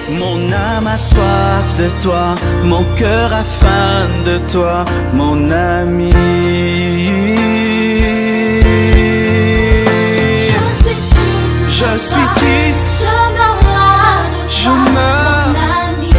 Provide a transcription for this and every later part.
Mon âme a soif de toi, mon cœur a faim de toi, mon ami. Je suis triste, je meurs, mon ami.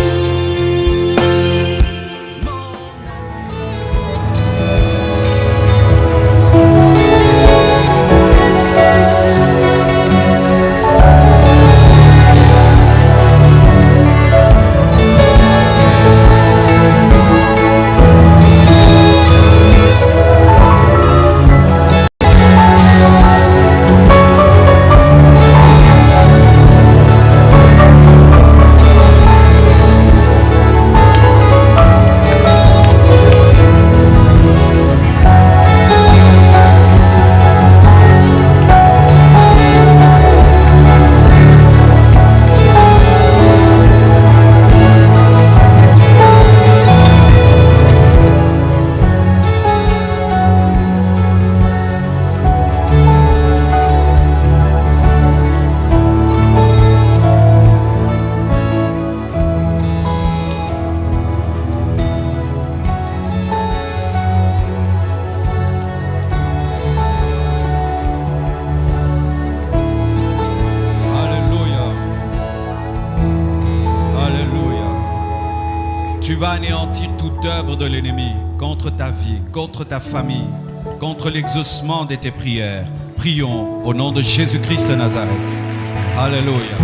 Tu vas anéantir toute œuvre de l'ennemi contre ta vie, contre ta famille, contre l'exaucement de tes prières. Prions au nom de Jésus-Christ de Nazareth. Alléluia.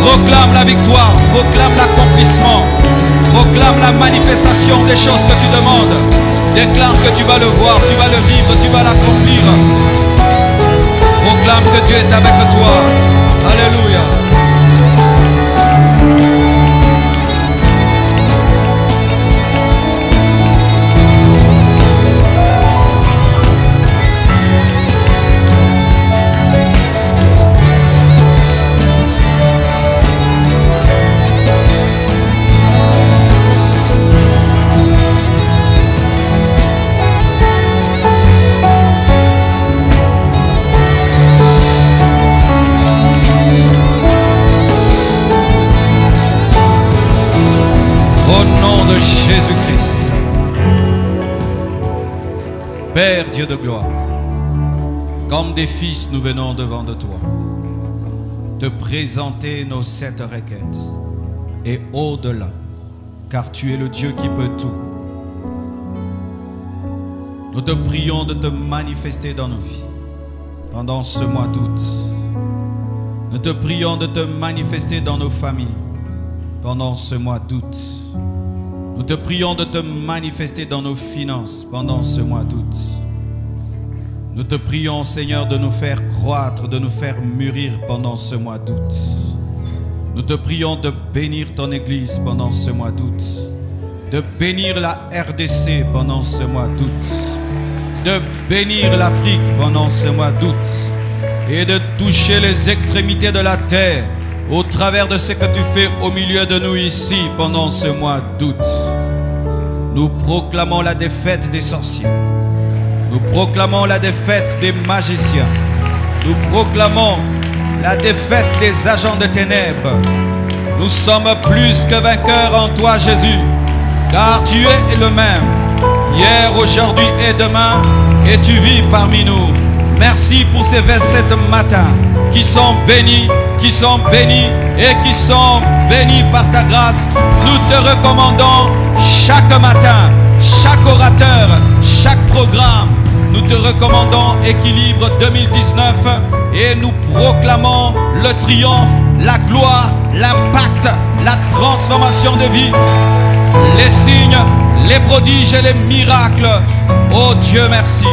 Proclame la victoire, proclame l'accomplissement, proclame la manifestation des choses que tu demandes. Déclare que tu vas le voir, tu vas le vivre, tu vas l'accomplir. Proclame que Dieu est avec toi. Alléluia. Au nom de Jésus-Christ, Père Dieu de gloire, comme des fils nous venons devant de toi, te présenter nos 7 requêtes et au-delà, car tu es le Dieu qui peut tout. Nous te prions de te manifester dans nos vies pendant ce mois d'août. Nous te prions de te manifester dans nos familles pendant ce mois d'août. Nous te prions de te manifester dans nos finances pendant ce mois d'août. Nous te prions, Seigneur, de nous faire croître, de nous faire mûrir pendant ce mois d'août. Nous te prions de bénir ton Église pendant ce mois d'août, de bénir la RDC pendant ce mois d'août, de bénir l'Afrique pendant ce mois d'août et de toucher les extrémités de la terre au travers de ce que tu fais au milieu de nous ici pendant ce mois d'août. Nous proclamons la défaite des sorciers. Nous proclamons la défaite des magiciens. Nous proclamons la défaite des agents de ténèbres. Nous sommes plus que vainqueurs en toi, Jésus, car tu es le même, hier, aujourd'hui et demain, et tu vis parmi nous. Merci pour ces 27 matins qui sont bénis et qui sont bénis par ta grâce. Nous te recommandons chaque matin, chaque orateur, chaque programme. Nous te recommandons Équilibre 2019 et nous proclamons le triomphe, la gloire, l'impact, la transformation de vie, les signes, les prodiges et les miracles. Oh Dieu, merci.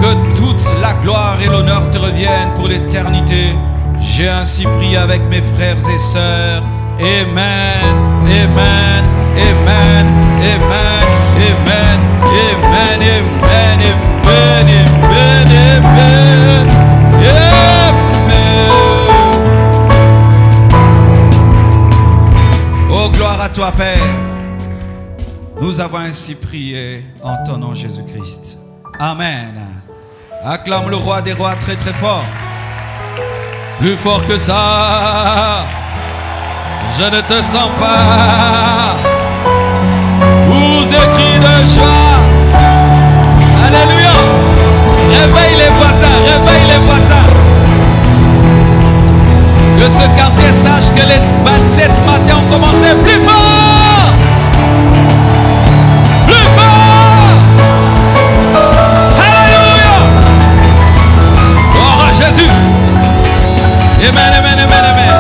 Que toute la gloire et l'honneur te reviennent pour l'éternité. J'ai ainsi prié avec mes frères et sœurs. Amen, amen, amen, amen, amen, amen, amen, amen, amen, amen, amen. Oh, gloire à toi, Père. Nous avons ainsi prié en ton nom, Jésus-Christ. Amen. Acclame le roi des rois très très fort. Plus fort que ça, je ne te sens pas. Pousse des cris de joie. Alléluia. Réveille les voisins, réveille les voisins. Que ce quartier sache que les 27 matins ont commencé plus fort. Plus fort. Alléluia. Gloire à Jésus. Amen, amen, amen, amen.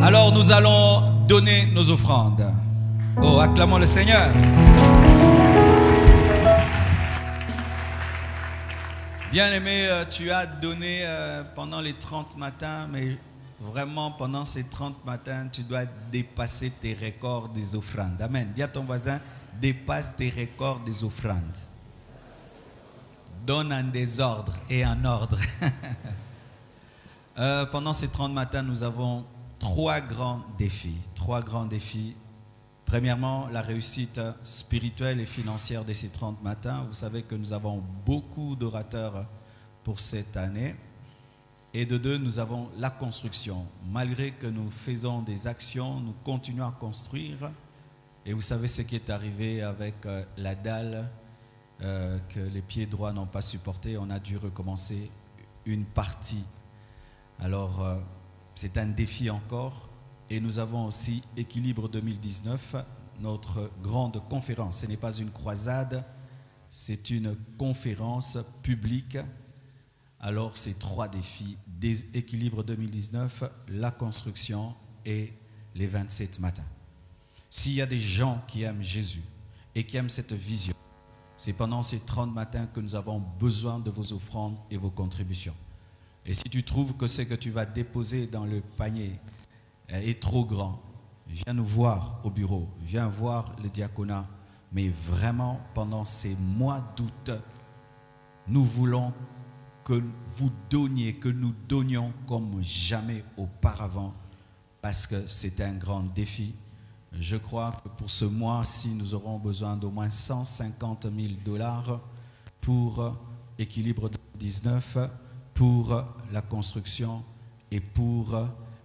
Alors nous allons donner nos offrandes. Oh, acclamons le Seigneur. Bien-aimé, tu as donné pendant les 30 matins, mais vraiment pendant ces 30 matins, tu dois dépasser tes records des offrandes. Amen. Dis à ton voisin, dépasse tes records des offrandes. Donne en désordre et en ordre. Pendant ces 30 matins, nous avons trois grands défis. Premièrement, la réussite spirituelle et financière de ces 30 matins. Vous savez que nous avons beaucoup d'orateurs pour cette année. Et de deux, nous avons la construction. Malgré que nous faisons des actions, nous continuons à construire. Et vous savez ce qui est arrivé avec la dalle que les pieds droits n'ont pas supporté. On a dû recommencer une partie. Alors, c'est un défi encore. Et nous avons aussi Équilibre 2019, notre grande conférence. Ce n'est pas une croisade, c'est une conférence publique. Alors, ces trois défis, Équilibre 2019, la construction et les 27 matins. S'il y a des gens qui aiment Jésus et qui aiment cette vision, c'est pendant ces 30 matins que nous avons besoin de vos offrandes et vos contributions. Et si tu trouves que ce que tu vas déposer dans le panier est trop grand, viens nous voir au bureau, viens voir le diaconat. Mais vraiment, pendant ces mois d'août, nous voulons que vous donniez, que nous donnions comme jamais auparavant, parce que c'est un grand défi. Je crois que pour ce mois-ci, nous aurons besoin d'au moins 150 000 $ pour Équilibre 19, pour la construction et pour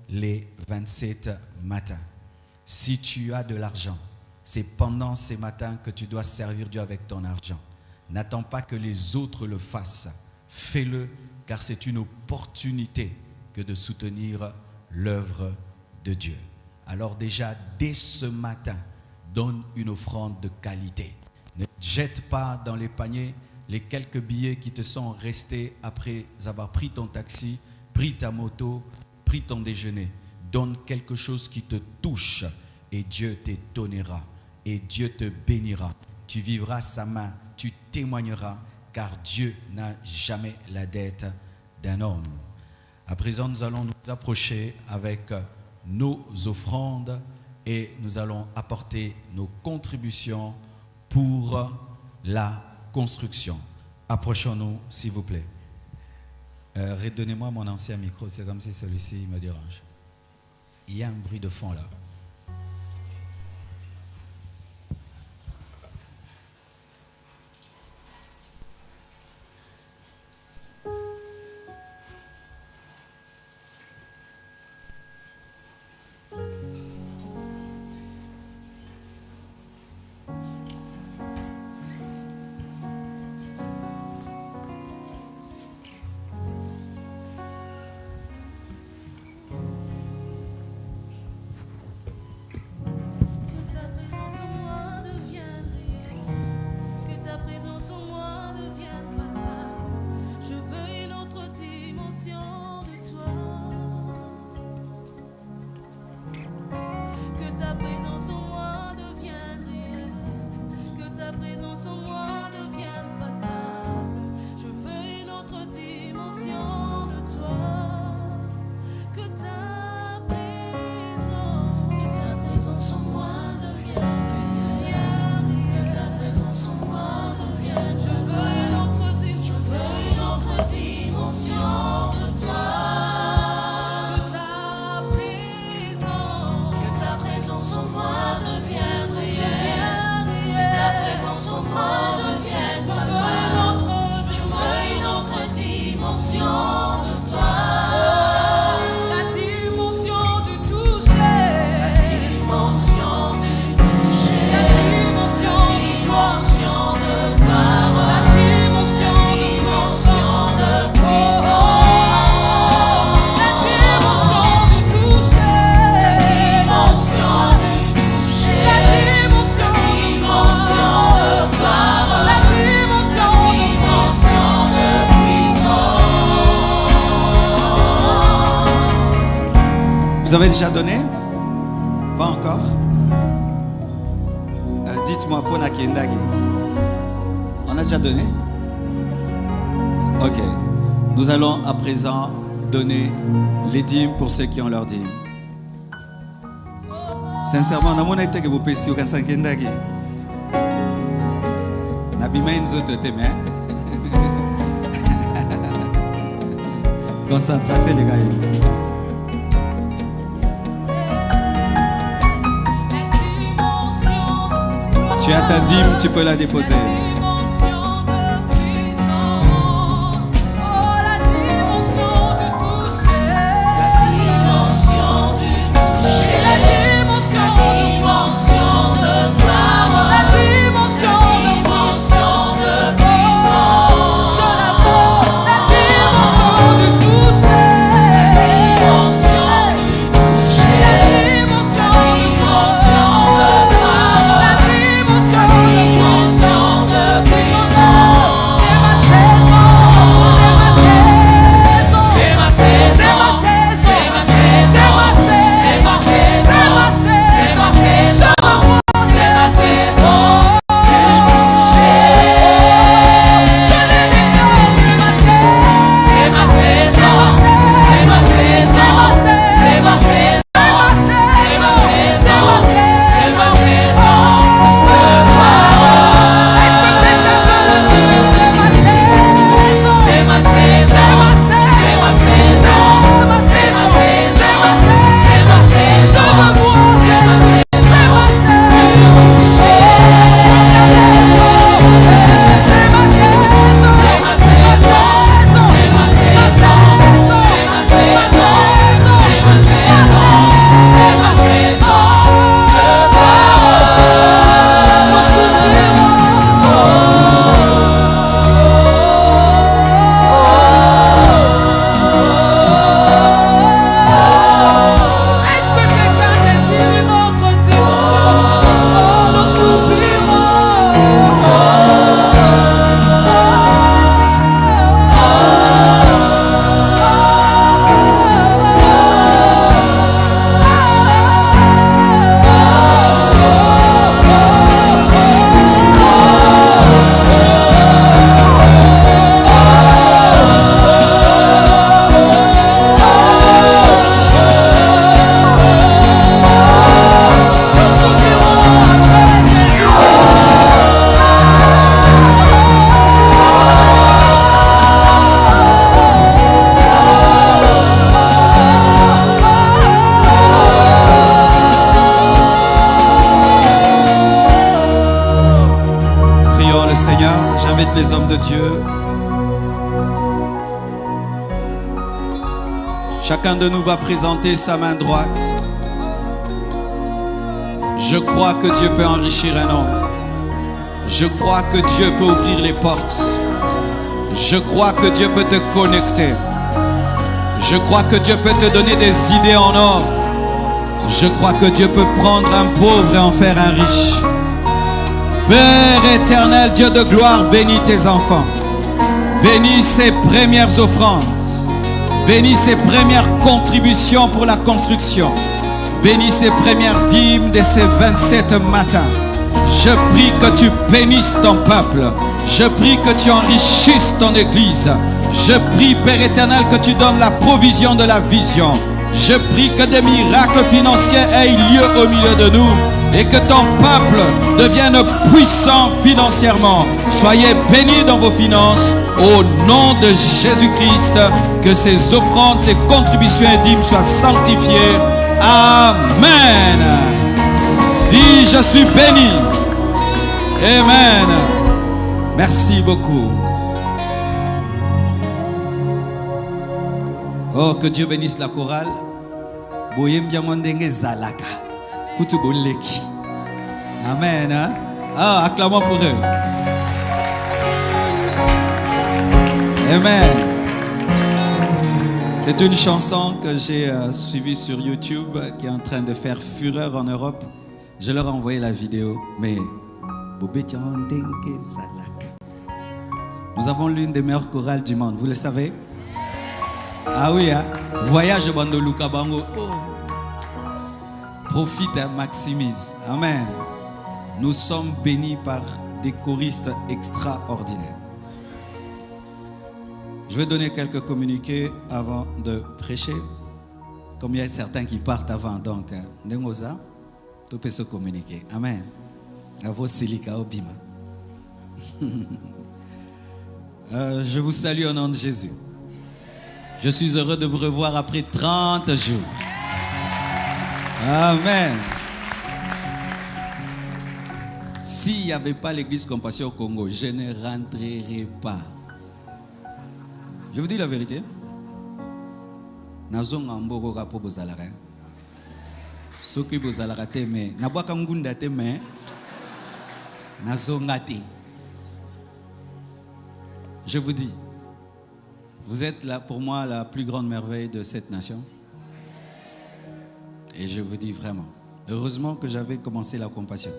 les 27 matins. Si tu as de l'argent, c'est pendant ces matins que tu dois servir Dieu avec ton argent. N'attends pas que les autres le fassent. Fais-le, car c'est une opportunité que de soutenir l'œuvre de Dieu. Alors déjà, dès ce matin, donne une offrande de qualité. Ne jette pas dans les paniers les quelques billets qui te sont restés après avoir pris ton taxi, pris ta moto, pris ton déjeuner. Donne quelque chose qui te touche et Dieu t'étonnera et Dieu te bénira. Tu vivras sa main, tu témoigneras, car Dieu n'a jamais la dette d'un homme. À présent, nous allons nous approcher avec nos offrandes et nous allons apporter nos contributions pour la construction. Approchons-nous, s'il vous plaît. Redonnez-moi mon ancien micro, c'est comme si celui-ci me dérange. Il y a un bruit de fond là. Vous avez déjà donné? Pas encore? Dites-moi, pour Nakendagi. On a déjà donné? Ok. Nous allons à présent donner les dîmes pour ceux qui ont leurs dîmes. Sincèrement, on a été que vous payez au Nakendagi. Nabimainzo te teme. Concentration, les gars. Tu as ta dîme, tu peux la déposer. Dimension toutes les hommes de Dieu. Chacun de nous va présenter sa main droite. Je crois que Dieu peut enrichir un homme. Je crois que Dieu peut ouvrir les portes. Je crois que Dieu peut te connecter. Je crois que Dieu peut te donner des idées en or. Je crois que Dieu peut prendre un pauvre et en faire un riche. Père éternel, Dieu de gloire, bénis tes enfants. Bénis ces premières offrandes. Bénis ces premières contributions pour la construction. Bénis ces premières dîmes de ces 27 matins. Je prie que tu bénisses ton peuple. Je prie que tu enrichisses ton église. Je prie, Père éternel, que tu donnes la provision de la vision. Je prie que des miracles financiers aient lieu au milieu de nous et que ton peuple devienne puissant financièrement. Soyez bénis dans vos finances au nom de Jésus-Christ. Que ces offrandes, ces contributions et dîmes soient sanctifiées. Amen. Dis, je suis béni. Amen. Merci beaucoup. Oh, que Dieu bénisse la chorale. Amen. Hein? Ah, acclamons pour eux. Amen. C'est une chanson que j'ai suivie sur YouTube qui est en train de faire fureur en Europe. Je leur ai envoyé la vidéo. Mais nous avons l'une des meilleures chorales du monde, vous le savez? Ah oui, hein? Voyage Bando Luka Bango. Oh. Profite, hein, maximise. Amen. Nous sommes bénis par des choristes extraordinaires. Je vais donner quelques communiqués avant de prêcher. Comme il y a certains qui partent avant, donc, Ndengoza, tout peut se communiquer. Amen. À vos silika obima. Je vous salue au nom de Jésus. Je suis heureux de vous revoir après 30 jours. Amen. S'il n'y avait pas l'église Compassion au Congo, je ne rentrerai pas. Je vous dis la vérité. Nazo ngamboko kapo bozalara. Soki bozalara te me, nabwaka ngunda te me, nazo ngati. Je vous dis, vous êtes là pour moi la plus grande merveille de cette nation. Et je vous dis vraiment, heureusement que j'avais commencé la compassion.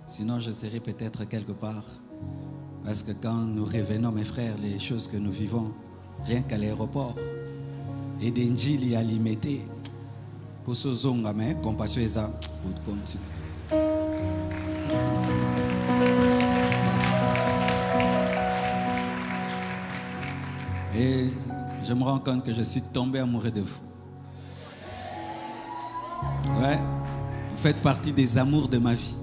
Sinon je serais peut-être quelque part. Parce que quand nous revenons, mes frères, les choses que nous vivons, rien qu'à l'aéroport, et d'Injili à limiter, Koso zonga mais compassion est ça, vous continuez. Et je me rends compte que je suis tombé amoureux de vous. Ouais, vous faites partie des amours de ma vie.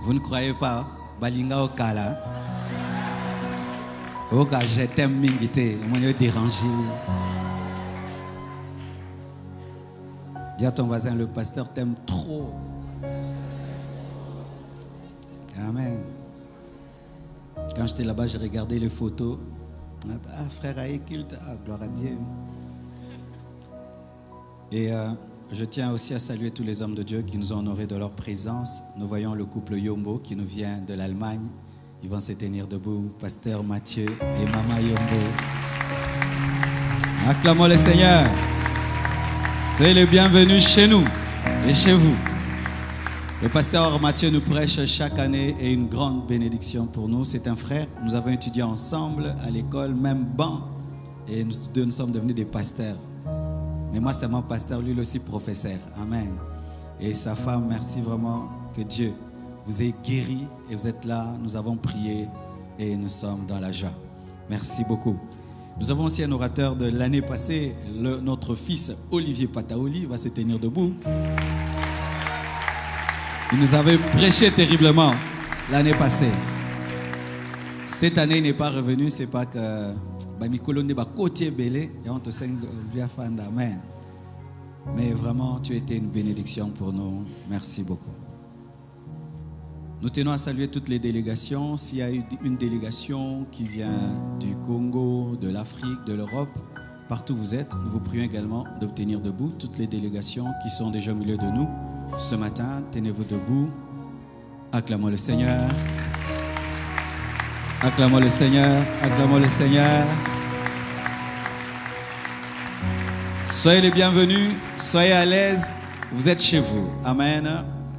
Vous ne croyez pas? Balinga Okala. Oka, je t'aime mingité. On m'a dérangé. Dis à ton voisin, le pasteur t'aime trop. Amen. Quand j'étais là-bas, j'ai regardé les photos. Ah, frère Aïkilt, ah, gloire à Dieu. Et je tiens aussi à saluer tous les hommes de Dieu qui nous ont honorés de leur présence. Nous voyons le couple Yombo qui nous vient de l'Allemagne. Ils vont se tenir debout. Pasteur Mathieu et Maman Yombo. Acclamons le Seigneur. C'est le bienvenu chez nous et chez vous. Le pasteur Mathieu nous prêche chaque année et une grande bénédiction pour nous. C'est un frère. Nous avons étudié ensemble à l'école, même banc. Et nous deux, nous sommes devenus des pasteurs. Mais moi, c'est mon pasteur, lui aussi professeur. Amen. Et sa femme, merci vraiment que Dieu vous ait guéri et vous êtes là. Nous avons prié et nous sommes dans la joie. Merci beaucoup. Nous avons aussi un orateur de l'année passée, notre fils Olivier Pataoli va se tenir debout. Il nous avait prêché terriblement l'année passée. Cette année, il n'est pas revenu, c'est pas que Amen. Mais vraiment, tu étais une bénédiction pour nous. Merci beaucoup. Nous tenons à saluer toutes les délégations. S'il y a une délégation qui vient du Congo, de l'Afrique, de l'Europe, partout où vous êtes, nous vous prions également de vous tenir debout. Toutes les délégations qui sont déjà au milieu de nous, ce matin, tenez-vous debout. Acclamons le Seigneur. Acclamons le Seigneur. Acclamons le Seigneur. Soyez les bienvenus. Soyez à l'aise. Vous êtes chez vous. Amen.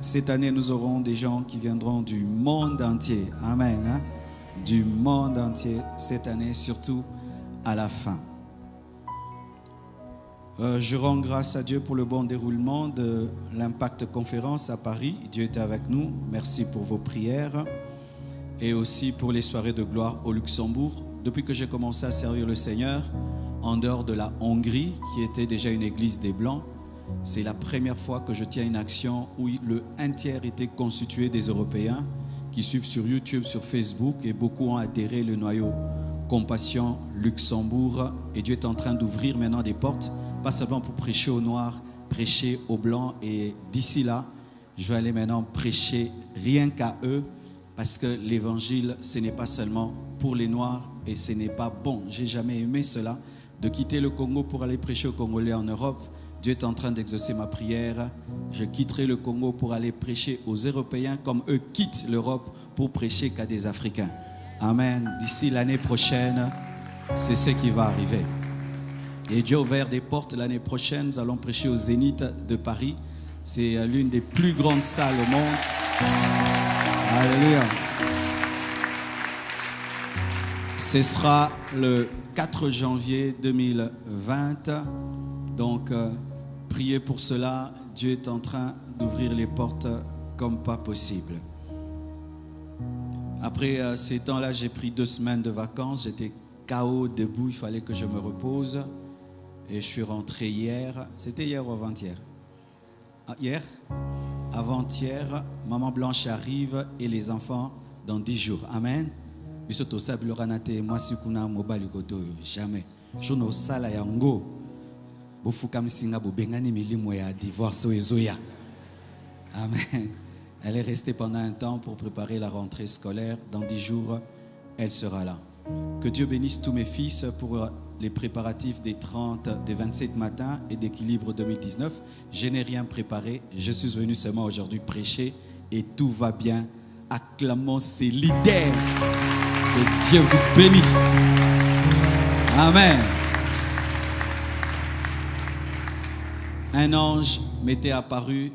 Cette année, nous aurons des gens qui viendront du monde entier. Amen. Du monde entier cette année, surtout à la fin. Je rends grâce à Dieu pour le bon déroulement de l'Impact Conférence à Paris. Dieu était avec nous. Merci pour vos prières. Et aussi pour les soirées de gloire au Luxembourg. Depuis que j'ai commencé à servir le Seigneur, en dehors de la Hongrie, qui était déjà une église des Blancs, c'est la première fois que je tiens une action où un tiers était constitué des Européens qui suivent sur YouTube, sur Facebook, et beaucoup ont adhéré le noyau Compassion Luxembourg. Et Dieu est en train d'ouvrir maintenant des portes, pas seulement pour prêcher aux Noirs, prêcher aux Blancs. Et d'ici là, je vais aller maintenant prêcher rien qu'à eux, parce que l'évangile, ce n'est pas seulement pour les Noirs et ce n'est pas bon. J'ai jamais aimé cela, de quitter le Congo pour aller prêcher aux Congolais en Europe. Dieu est en train d'exaucer ma prière. Je quitterai le Congo pour aller prêcher aux Européens comme eux quittent l'Europe pour prêcher qu'à des Africains. Amen. D'ici l'année prochaine, c'est ce qui va arriver. Et Dieu a ouvert des portes. L'année prochaine, nous allons prêcher au Zénith de Paris. C'est l'une des plus grandes salles au monde. Alléluia. Ce sera le 4 janvier 2020. Donc, priez pour cela. Dieu est en train d'ouvrir les portes comme pas possible. Après ces temps-là, j'ai pris 2 semaines de vacances. J'étais KO, debout. Il fallait que je me repose. Et je suis rentré hier. C'était hier ou avant-hier? Hier? Avant-hier, Maman Blanche arrive et les enfants dans 10 jours. Amen. Jamais. Amen. Elle est restée pendant un temps pour préparer la rentrée scolaire. Dans 10 jours, elle sera là. Que Dieu bénisse tous mes fils pour les préparatifs des 27 matins et d'Équilibre 2019. Je n'ai rien préparé. Je suis venu seulement aujourd'hui prêcher et tout va bien. Acclamons ces leaders. Que Dieu vous bénisse. Amen. Un ange m'était apparu.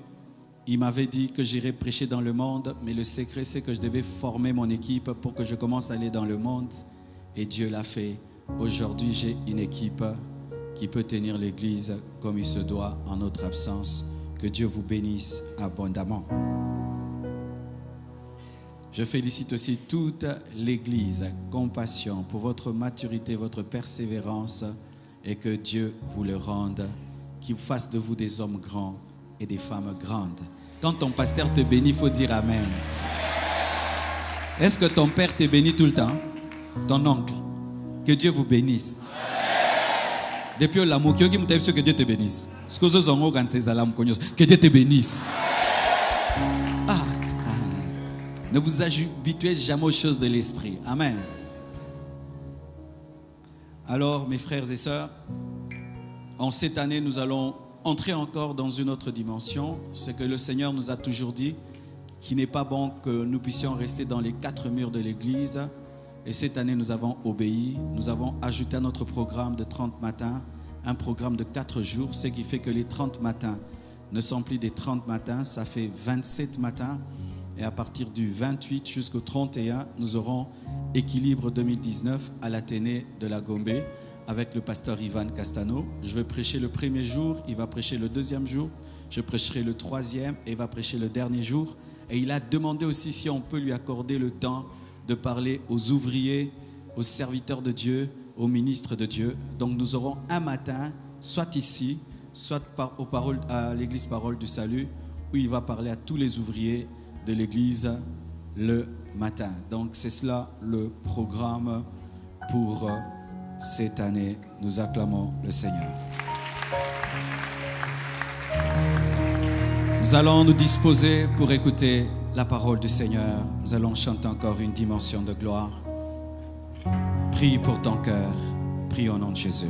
Il m'avait dit que j'irais prêcher dans le monde, mais le secret, c'est que je devais former mon équipe pour que je commence à aller dans le monde. Et Dieu l'a fait. Aujourd'hui, j'ai une équipe qui peut tenir l'église comme il se doit en notre absence. Que Dieu vous bénisse abondamment. Je félicite aussi toute l'église Compassion pour votre maturité, votre persévérance, et que Dieu vous le rende, qu'il fasse de vous des hommes grands et des femmes grandes. Quand ton pasteur te bénit, il faut dire Amen. Est-ce que ton père te bénit tout le temps? Ton oncle? Que Dieu vous bénisse. Depuis l'amour, que Dieu te bénisse. Que Dieu te bénisse. Ne vous habituez jamais aux choses de l'esprit. Amen. Alors, mes frères et sœurs, en cette année, nous allons entrer encore dans une autre dimension. C'est que le Seigneur nous a toujours dit qu'il n'est pas bon que nous puissions rester dans les 4 murs de l'église. Et cette année, nous avons obéi. Nous avons ajouté à notre programme de 30 matins un programme de 4 jours, ce qui fait que les 30 matins ne sont plus des 30 matins, ça fait 27 matins. Et à partir du 28 jusqu'au 31, nous aurons Équilibre 2019 à l'Athénée de la Gombe avec le pasteur Ivan Castano. Je vais prêcher le premier jour, il va prêcher le deuxième jour, je prêcherai le troisième et il va prêcher le dernier jour. Et il a demandé aussi si on peut lui accorder le temps de parler aux ouvriers, aux serviteurs de Dieu, aux ministres de Dieu. Donc nous aurons un matin, soit ici, soit à l'église Parole du Salut, où il va parler à tous les ouvriers de l'église le matin. Donc c'est cela le programme pour cette année. Nous acclamons le Seigneur. Nous allons nous disposer pour écouter la parole du Seigneur. Nous allons chanter encore une dimension de gloire. Prie pour ton cœur. Prie au nom de Jésus.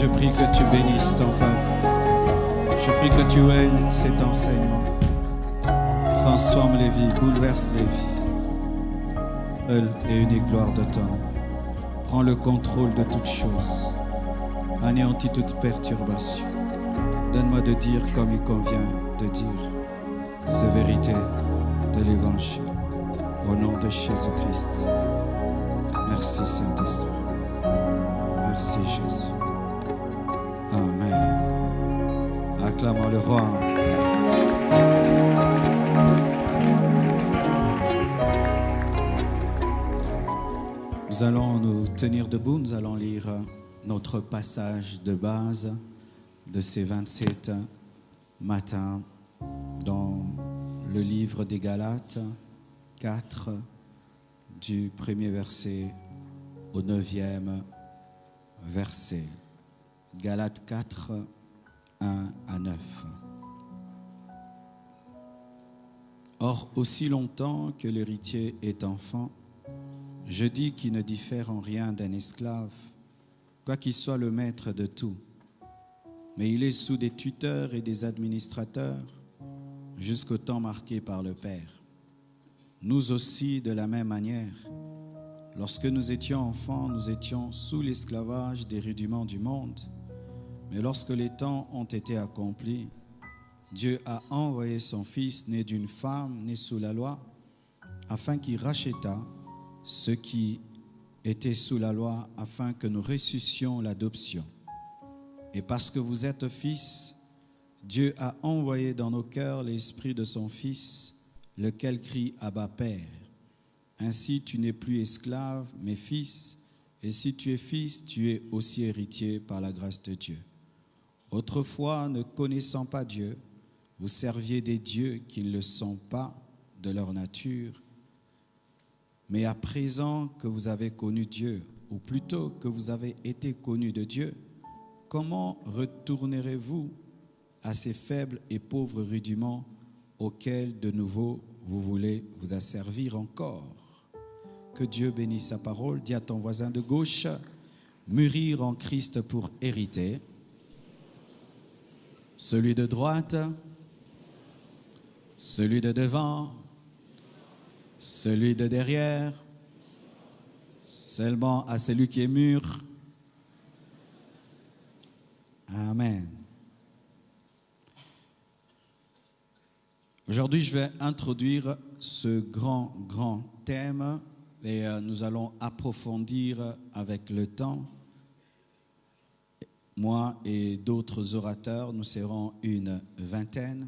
Je prie que tu bénisses ton peuple. Je prie que tu règnes cet enseignement. Transforme les vies, bouleverse les vies. Seule et unique gloire de ton nom. Prends le contrôle de toutes choses. Anéantis toute perturbation. Donne-moi de dire comme il convient de dire ces vérités de l'Évangile. Au nom de Jésus-Christ. Merci Saint-Esprit. Merci Jésus. Amen. Acclamons le roi. Nous allons nous tenir debout, nous allons lire notre passage de base de ces 27 matins dans le livre des Galates 4, du premier verset au 9e verset. Galates 4, 1 à 9. Or, aussi longtemps que l'héritier est enfant, je dis qu'il ne diffère en rien d'un esclave, quoiqu'il soit le maître de tout. Mais il est sous des tuteurs et des administrateurs jusqu'au temps marqué par le Père. Nous aussi, de la même manière, lorsque nous étions enfants, nous étions sous l'esclavage des rudiments du monde. Mais lorsque les temps ont été accomplis, Dieu a envoyé son Fils, né d'une femme, né sous la loi, afin qu'il rachetât ceux qui étaient sous la loi, afin que nous ressuscitions l'adoption. Et parce que vous êtes fils, Dieu a envoyé dans nos cœurs l'esprit de son Fils, lequel crie « Abba, Père ». Ainsi, tu n'es plus esclave, mais fils, et si tu es fils, tu es aussi héritier par la grâce de Dieu. Autrefois, ne connaissant pas Dieu, vous serviez des dieux qui ne le sont pas de leur nature. Mais à présent que vous avez connu Dieu, ou plutôt que vous avez été connus de Dieu, comment retournerez-vous à ces faibles et pauvres rudiments auxquels de nouveau vous voulez vous asservir encore? Que Dieu bénisse sa parole. Dis à ton voisin de gauche, mûrir en Christ pour hériter. Celui de droite, celui de devant, celui de derrière, seulement à celui qui est mûr. Amen. Aujourd'hui, je vais introduire ce grand thème et nous allons approfondir avec le temps. Moi et d'autres orateurs, nous serons une vingtaine.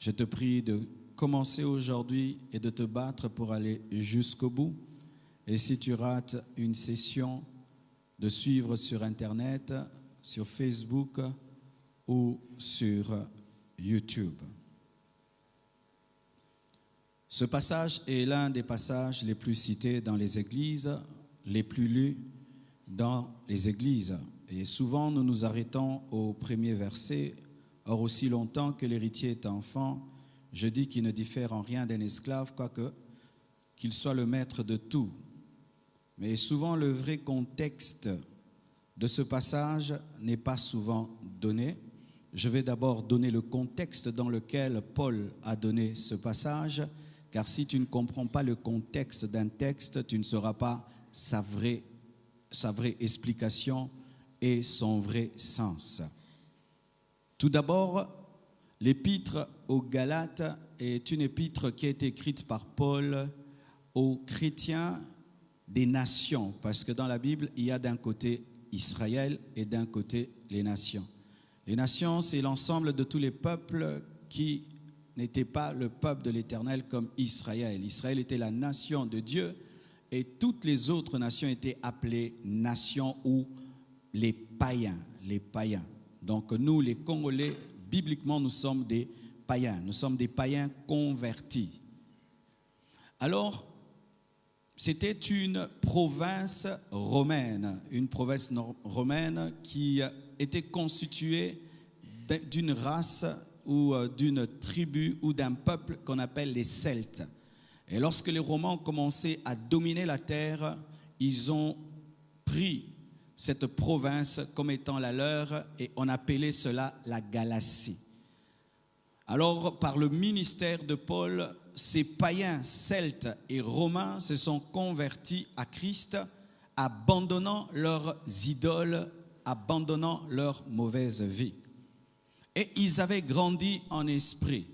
Je te prie de commencer aujourd'hui et de te battre pour aller jusqu'au bout. Et si tu rates une session, de suivre sur Internet, sur Facebook ou sur YouTube. Ce passage est l'un des passages les plus cités dans les églises, les plus lus dans les églises. Et souvent, nous nous arrêtons au premier verset. Or, aussi longtemps que l'héritier est enfant, je dis qu'il ne diffère en rien d'un esclave, quoique qu'il soit le maître de tout. Mais souvent, le vrai contexte de ce passage n'est pas souvent donné. Je vais d'abord donner le contexte dans lequel Paul a donné ce passage, car si tu ne comprends pas le contexte d'un texte, tu ne sauras pas sa vraie explication et son vrai sens. Tout d'abord, l'épître aux Galates est une épître qui a été écrite par Paul aux chrétiens des nations, parce que dans la Bible, il y a d'un côté Israël et d'un côté les nations. Les nations, c'est l'ensemble de tous les peuples qui n'étaient pas le peuple de l'Éternel comme Israël. Israël était la nation de Dieu et toutes les autres nations étaient appelées nations ou les païens. Donc nous, les Congolais, bibliquement, nous sommes des païens. Nous sommes des païens convertis. Alors, c'était une province romaine qui était constituée d'une race ou d'une tribu ou d'un peuple qu'on appelle les Celtes. Et lorsque les Romains ont commencé à dominer la terre, ils ont pris cette province comme étant la leur et on appelait cela la Galatie. Alors, par le ministère de Paul, ces païens celtes et romains se sont convertis à Christ, abandonnant leurs idoles, abandonnant leur mauvaise vie. Et ils avaient grandi en esprit.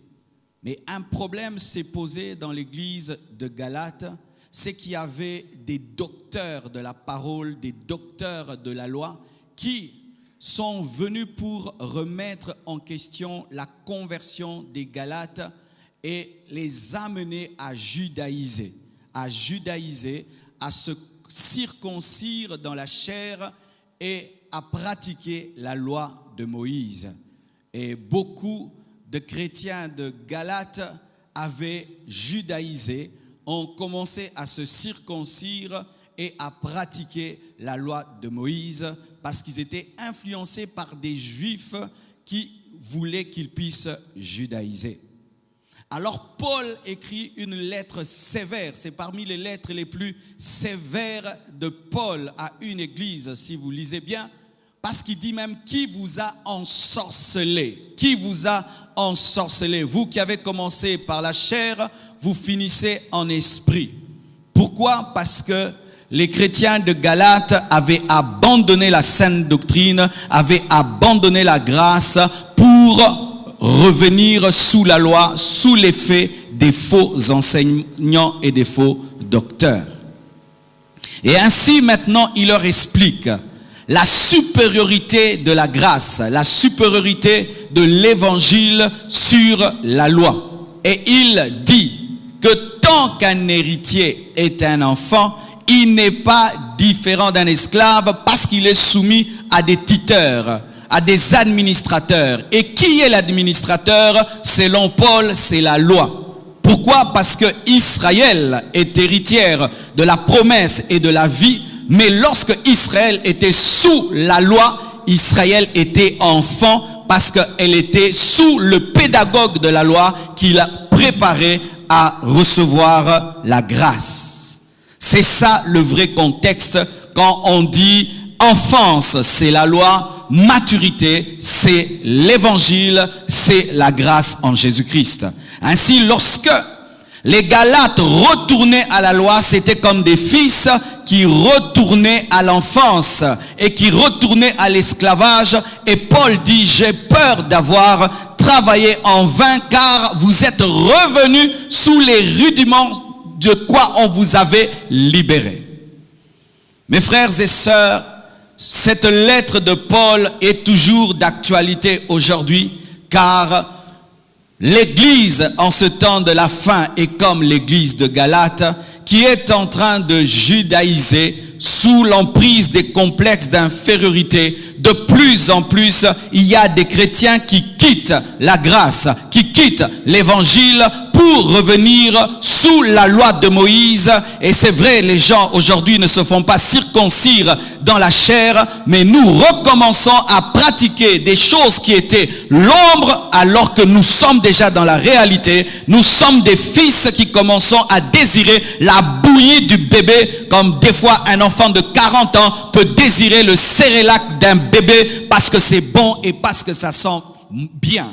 Mais un problème s'est posé dans l'église de Galate, c'est qu'il y avait des docteurs de la parole, des docteurs de la loi, qui sont venus pour remettre en question la conversion des Galates et les amener à judaïser, à se circoncire dans la chair et à pratiquer la loi de Moïse. Et beaucoup de chrétiens de Galates avaient judaïsé, ont commencé à se circoncire et à pratiquer la loi de Moïse parce qu'ils étaient influencés par des Juifs qui voulaient qu'ils puissent judaïser. Alors Paul écrit une lettre sévère, c'est parmi les lettres les plus sévères de Paul à une église, si vous lisez bien, parce qu'il dit même qui vous a ensorcelé, qui vous a ensorcelé. Vous qui avez commencé par la chair, vous finissez en esprit. Pourquoi? Parce que les chrétiens de Galates avaient abandonné la saine doctrine, avaient abandonné la grâce pour revenir sous la loi, sous l'effet des faux enseignants et des faux docteurs. Et ainsi maintenant il leur explique la supériorité de la grâce, la supériorité de l'évangile sur la loi. Et il dit que tant qu'un héritier est un enfant, il n'est pas différent d'un esclave parce qu'il est soumis à des tuteurs, à des administrateurs. Et qui est l'administrateur? Selon Paul, c'est la loi. Pourquoi? Parce que Israël est héritière de la promesse et de la vie, mais lorsque Israël était sous la loi, Israël était enfant parce qu'elle était sous le pédagogue de la loi qui l'a préparé à recevoir la grâce. C'est ça le vrai contexte quand on dit enfance, c'est la loi, maturité, c'est l'évangile, c'est la grâce en Jésus-Christ. Ainsi, lorsque les Galates retournaient à la loi, c'était comme des fils qui retournaient à l'enfance et qui retournaient à l'esclavage. Et Paul dit, j'ai peur d'avoir travaillé en vain car vous êtes revenus sous les rudiments de quoi on vous avait libéré. Mes frères et sœurs, cette lettre de Paul est toujours d'actualité aujourd'hui car l'Église en ce temps de la fin est comme l'Église de Galates qui est en train de judaïser sous l'emprise des complexes d'infériorité. De plus en plus, il y a des chrétiens qui quittent la grâce, qui quittent l'évangile pour revenir sous la loi de Moïse. Et c'est vrai, les gens aujourd'hui ne se font pas circoncire dans la chair, mais nous recommençons à pratiquer des choses qui étaient l'ombre alors que nous sommes déjà dans la réalité. Nous sommes des fils qui commençons à désirer la bouillie du bébé, comme des fois un enfant de 40 ans peut désirer le cérélac d'un bébé parce que c'est bon et parce que ça sent bien.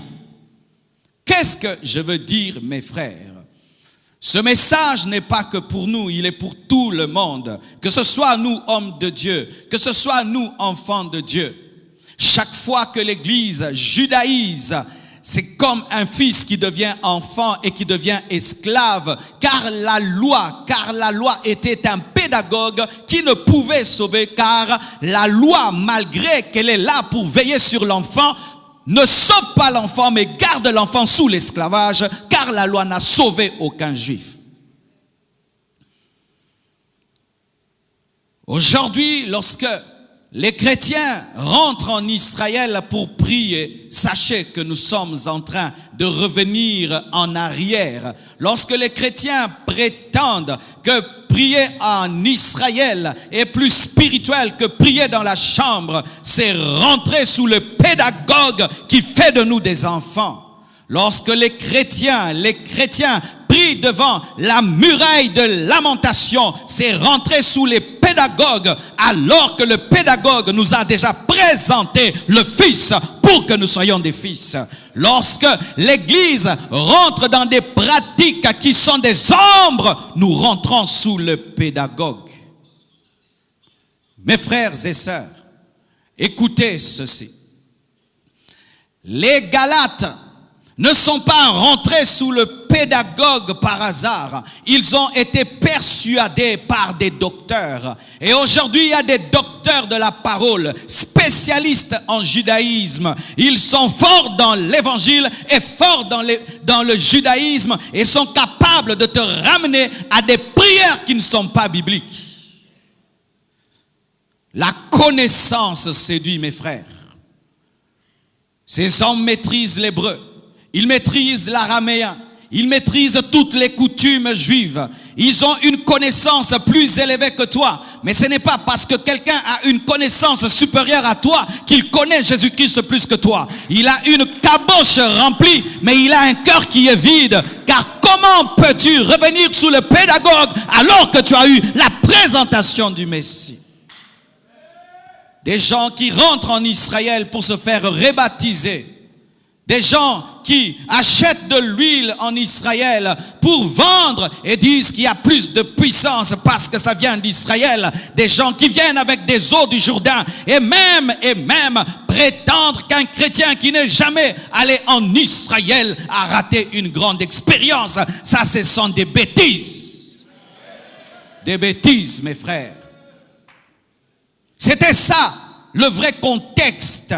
Qu'est-ce que je veux dire, mes frères? Ce message n'est pas que pour nous, il est pour tout le monde. Que ce soit nous, hommes de Dieu, que ce soit nous, enfants de Dieu. Chaque fois que l'Église judaïse, c'est comme un fils qui devient enfant et qui devient esclave, car la loi était un pédagogue qui ne pouvait sauver, car la loi, malgré qu'elle est là pour veiller sur l'enfant, ne sauve pas l'enfant, mais garde l'enfant sous l'esclavage, car la loi n'a sauvé aucun juif. Aujourd'hui, lorsque les chrétiens rentrent en Israël pour prier, sachez que nous sommes en train de revenir en arrière. Lorsque les chrétiens prétendent que prier en Israël est plus spirituel que prier dans la chambre, c'est rentrer sous le pédagogue qui fait de nous des enfants. Lorsque les chrétiens prient devant la muraille de lamentation, c'est rentrer sous les pédagogues alors que le pédagogue nous a déjà présenté le Fils pour que nous soyons des fils. Lorsque l'Église rentre dans des pratiques qui sont des ombres, nous rentrons sous le pédagogue. Mes frères et sœurs, écoutez ceci. Les Galates ne sont pas rentrés sous le pédagogue par hasard. Ils ont été persuadés par des docteurs. Et aujourd'hui, il y a des docteurs de la parole, spécialistes en judaïsme. Ils sont forts dans l'évangile et forts dans le judaïsme et sont capables de te ramener à des prières qui ne sont pas bibliques. La connaissance séduit, mes frères. Ces hommes maîtrisent l'hébreu. Ils maîtrisent l'araméen, ils maîtrisent toutes les coutumes juives. Ils ont une connaissance plus élevée que toi. Mais ce n'est pas parce que quelqu'un a une connaissance supérieure à toi qu'il connaît Jésus-Christ plus que toi. Il a une caboche remplie, mais il a un cœur qui est vide. Car comment peux-tu revenir sous le pédagogue alors que tu as eu la présentation du Messie? Des gens qui rentrent en Israël pour se faire rebaptiser. Des gens qui achètent de l'huile en Israël pour vendre et disent qu'il y a plus de puissance parce que ça vient d'Israël. Des gens qui viennent avec des eaux du Jourdain et même prétendre qu'un chrétien qui n'est jamais allé en Israël a raté une grande expérience. Ça, ce sont des bêtises. Des bêtises, mes frères. C'était ça, le vrai contexte.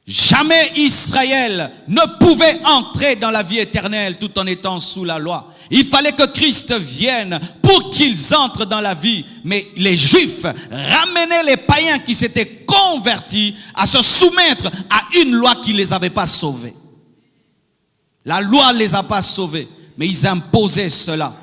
Jamais Israël ne pouvait entrer dans la vie éternelle tout en étant sous la loi. Il fallait que Christ vienne pour qu'ils entrent dans la vie. Mais les Juifs ramenaient les païens qui s'étaient convertis à se soumettre à une loi qui ne les avait pas sauvés. La loi ne les a pas sauvés, mais ils imposaient cela.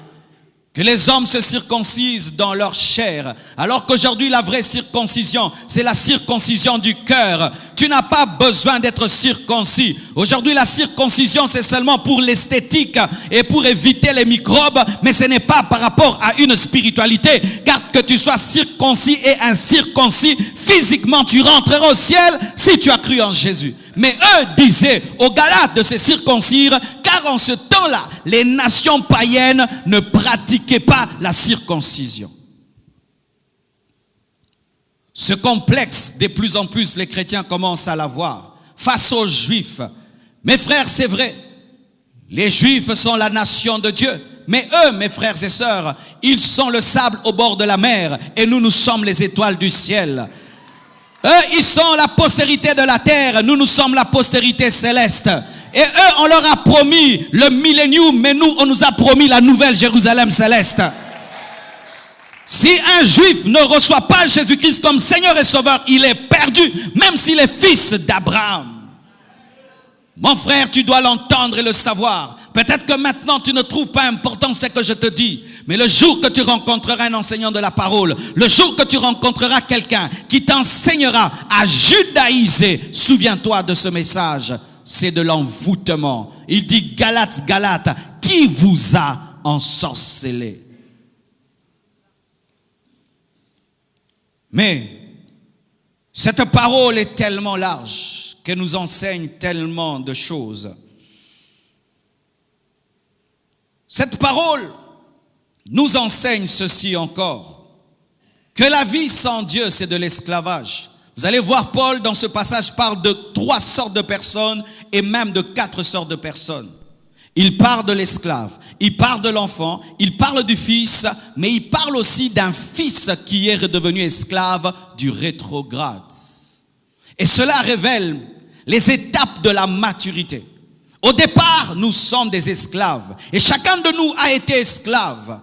Que les hommes se circoncisent dans leur chair. Alors qu'aujourd'hui, la vraie circoncision, c'est la circoncision du cœur. Tu n'as pas besoin d'être circoncis. Aujourd'hui, la circoncision, c'est seulement pour l'esthétique et pour éviter les microbes. Mais ce n'est pas par rapport à une spiritualité. Car que tu sois circoncis et incirconcis, physiquement, tu rentreras au ciel si tu as cru en Jésus. Mais eux disaient aux Galates de se circoncire, car en ce temps-là, les nations païennes ne pratiquaient pas la circoncision. Ce complexe, de plus en plus, les chrétiens commencent à l'avoir face aux Juifs. Mes frères, c'est vrai, les Juifs sont la nation de Dieu. Mais eux, mes frères et sœurs, ils sont le sable au bord de la mer et nous sommes les étoiles du ciel. Eux, ils sont la postérité de la terre. Nous sommes la postérité céleste. Et eux, on leur a promis le millénium, mais nous, on nous a promis la nouvelle Jérusalem céleste. Si un juif ne reçoit pas Jésus-Christ comme Seigneur et Sauveur, il est perdu, même s'il est fils d'Abraham. Mon frère, tu dois l'entendre et le savoir. Peut-être que maintenant tu ne trouves pas important ce que je te dis. Mais le jour que tu rencontreras un enseignant de la parole, le jour que tu rencontreras quelqu'un qui t'enseignera à judaïser, souviens-toi de ce message. C'est de l'envoûtement. Il dit Galates, Galates, qui vous a ensorcelé? Mais cette parole est tellement large qu'elle nous enseigne tellement de choses. Cette parole nous enseigne ceci encore, que la vie sans Dieu, c'est de l'esclavage. Vous allez voir, Paul, dans ce passage, parle de 3 sortes de personnes et même de 4 sortes de personnes. Il parle de l'esclave, il parle de l'enfant, il parle du fils, mais il parle aussi d'un fils qui est redevenu esclave du rétrograde. Et cela révèle les étapes de la maturité. Au départ, nous sommes des esclaves. Et chacun de nous a été esclave.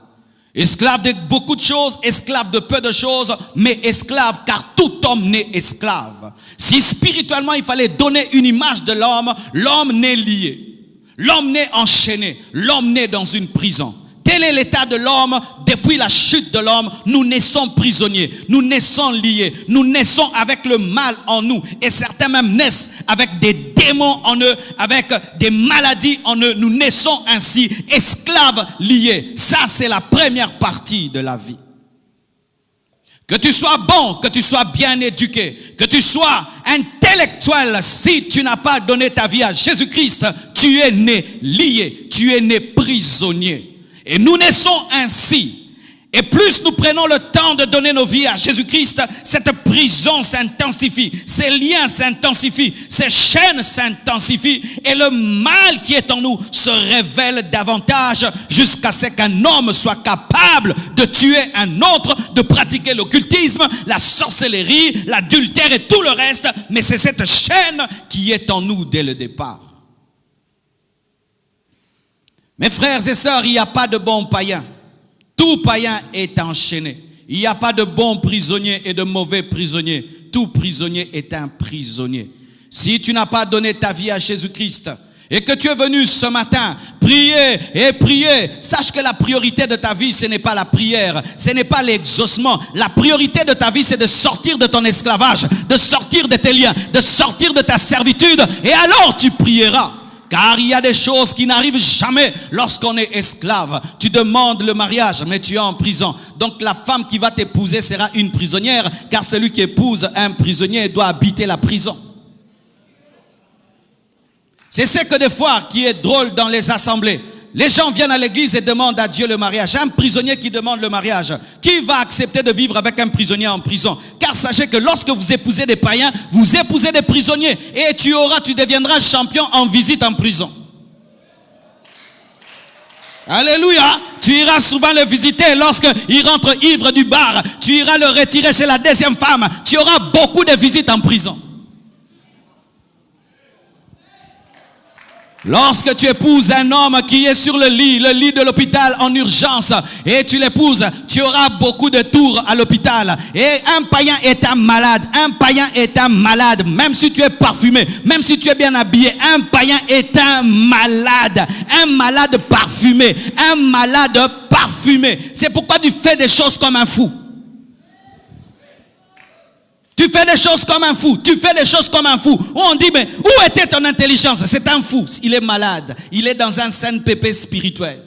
Esclave de beaucoup de choses, esclave de peu de choses, mais esclave car tout homme naît esclave. Si spirituellement il fallait donner une image de l'homme, l'homme naît lié. L'homme naît enchaîné, l'homme naît dans une prison. Tel est l'état de l'homme. Depuis la chute de l'homme, nous naissons prisonniers, nous naissons liés, nous naissons avec le mal en nous. Et certains même naissent avec des démons en eux, avec des maladies en eux. Nous naissons ainsi, esclaves liés. Ça, c'est la première partie de la vie. Que tu sois bon, que tu sois bien éduqué, que tu sois intellectuel, si tu n'as pas donné ta vie à Jésus-Christ, tu es né lié, tu es né prisonnier. Et nous naissons ainsi. Et plus nous prenons le temps de donner nos vies à Jésus-Christ, cette prison s'intensifie, ces liens s'intensifient, ces chaînes s'intensifient et le mal qui est en nous se révèle davantage jusqu'à ce qu'un homme soit capable de tuer un autre, de pratiquer l'occultisme, la sorcellerie, l'adultère et tout le reste. Mais c'est cette chaîne qui est en nous dès le départ. Mes frères et sœurs, il n'y a pas de bons païens. Tout païen est enchaîné. Il n'y a pas de bons prisonniers et de mauvais prisonniers. Tout prisonnier est un prisonnier. Si tu n'as pas donné ta vie à Jésus-Christ et que tu es venu ce matin prier et prier, sache que la priorité de ta vie, ce n'est pas la prière, ce n'est pas l'exaucement. La priorité de ta vie, c'est de sortir de ton esclavage, de sortir de tes liens, de sortir de ta servitude. Et alors tu prieras. Car il y a des choses qui n'arrivent jamais lorsqu'on est esclave. Tu demandes le mariage, mais tu es en prison. Donc la femme qui va t'épouser sera une prisonnière, car celui qui épouse un prisonnier doit habiter la prison. C'est ce que des fois qui est drôle dans les assemblées. Les gens viennent à l'église et demandent à Dieu le mariage. Un prisonnier qui demande le mariage. Qui va accepter de vivre avec un prisonnier en prison? Car sachez que lorsque vous épousez des païens, vous épousez des prisonniers. Et tu deviendras champion en visite en prison. Alléluia. Tu iras souvent le visiter lorsqu'il rentre ivre du bar. Tu iras le retirer chez la deuxième femme. Tu auras beaucoup de visites en prison. Lorsque tu épouses un homme qui est sur le lit de l'hôpital en urgence, et tu l'épouses, tu auras beaucoup de tours à l'hôpital. Et un païen est un malade. Un païen est un malade. Même si tu es parfumé, même si tu es bien habillé, un païen est un malade. Un malade parfumé. Un malade parfumé. C'est pourquoi tu fais des choses comme un fou. Tu fais des choses comme un fou. Tu fais des choses comme un fou. Où on dit, mais où était ton intelligence? C'est un fou. Il est malade. Il est dans un CNPP spirituel.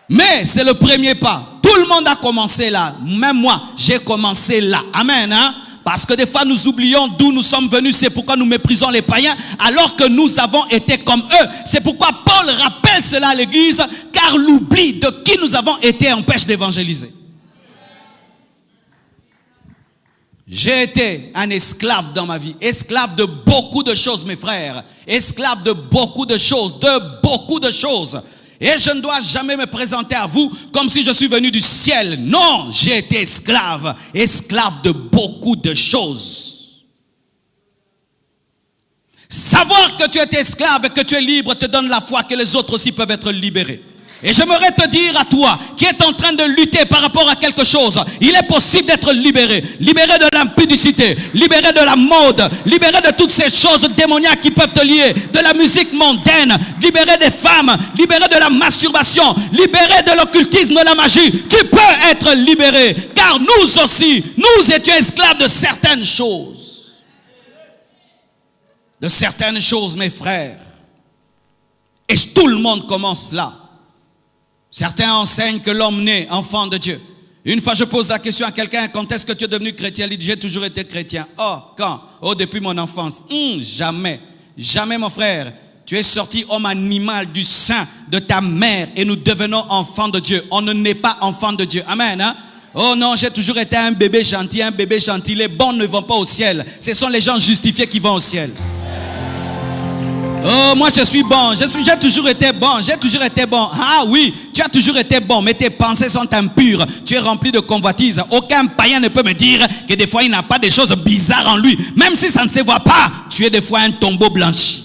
Mais c'est le premier pas. Tout le monde a commencé là. Même moi, j'ai commencé là. Amen. Hein? Parce que des fois, nous oublions d'où nous sommes venus. C'est pourquoi nous méprisons les païens, alors que nous avons été comme eux. C'est pourquoi Paul rappelle cela à l'église, car l'oubli de qui nous avons été empêche d'évangéliser. J'ai été un esclave dans ma vie, esclave de beaucoup de choses, mes frères, esclave de beaucoup de choses, Et je ne dois jamais me présenter à vous comme si je suis venu du ciel. Non, j'ai été esclave, esclave de beaucoup de choses. Savoir que tu es esclave et que tu es libre te donne la foi que les autres aussi peuvent être libérés. Et j'aimerais te dire à toi qui est en train de lutter par rapport à quelque chose, il est possible d'être libéré. Libéré de l'impudicité, libéré de la mode, libéré de toutes ces choses démoniaques qui peuvent te lier, de la musique mondaine, libéré des femmes, libéré de la masturbation, libéré de l'occultisme, de la magie. Tu peux être libéré, car nous aussi, nous étions esclaves de certaines choses. De certaines choses, mes frères. Et tout le monde commence là. Certains enseignent que l'homme naît enfant de Dieu. Une fois, je pose la question à quelqu'un, quand est-ce que tu es devenu chrétien? Il dit, j'ai toujours été chrétien. Oh, quand? Oh, depuis mon enfance. Jamais. Jamais, mon frère. Tu es sorti homme animal du sein de ta mère et nous devenons enfants de Dieu. On ne naît pas enfant de Dieu. Amen. Hein? Oh non, j'ai toujours été un bébé gentil, un bébé gentil. Les bons ne vont pas au ciel. Ce sont les gens justifiés qui vont au ciel. Oh, moi je suis bon, j'ai toujours été bon, Ah oui, tu as toujours été bon, mais tes pensées sont impures. Tu es rempli de convoitise. Aucun païen ne peut me dire que des fois il n'a pas des choses bizarres en lui. Même si ça ne se voit pas, tu es des fois un tombeau blanchi.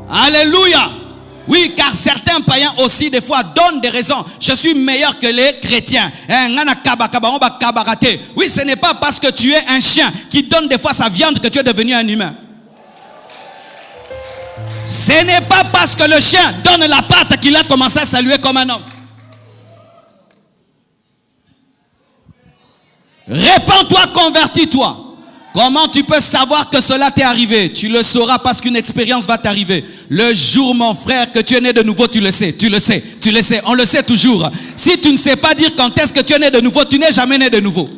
Alléluia. Oui, car certains païens aussi des fois donnent des raisons. Je suis meilleur que les chrétiens. Oui, ce n'est pas parce que tu es un chien qui donne des fois sa viande que tu es devenu un humain. Ce n'est pas parce que le chien donne la patte qu'il a commencé à saluer comme un homme. Répands-toi, convertis-toi. Comment tu peux savoir que cela t'est arrivé? Tu le sauras parce qu'une expérience va t'arriver. Le jour, mon frère, que tu es né de nouveau, tu le sais. On le sait toujours. Si tu ne sais pas dire quand est-ce que tu es né de nouveau, tu n'es jamais né de nouveau.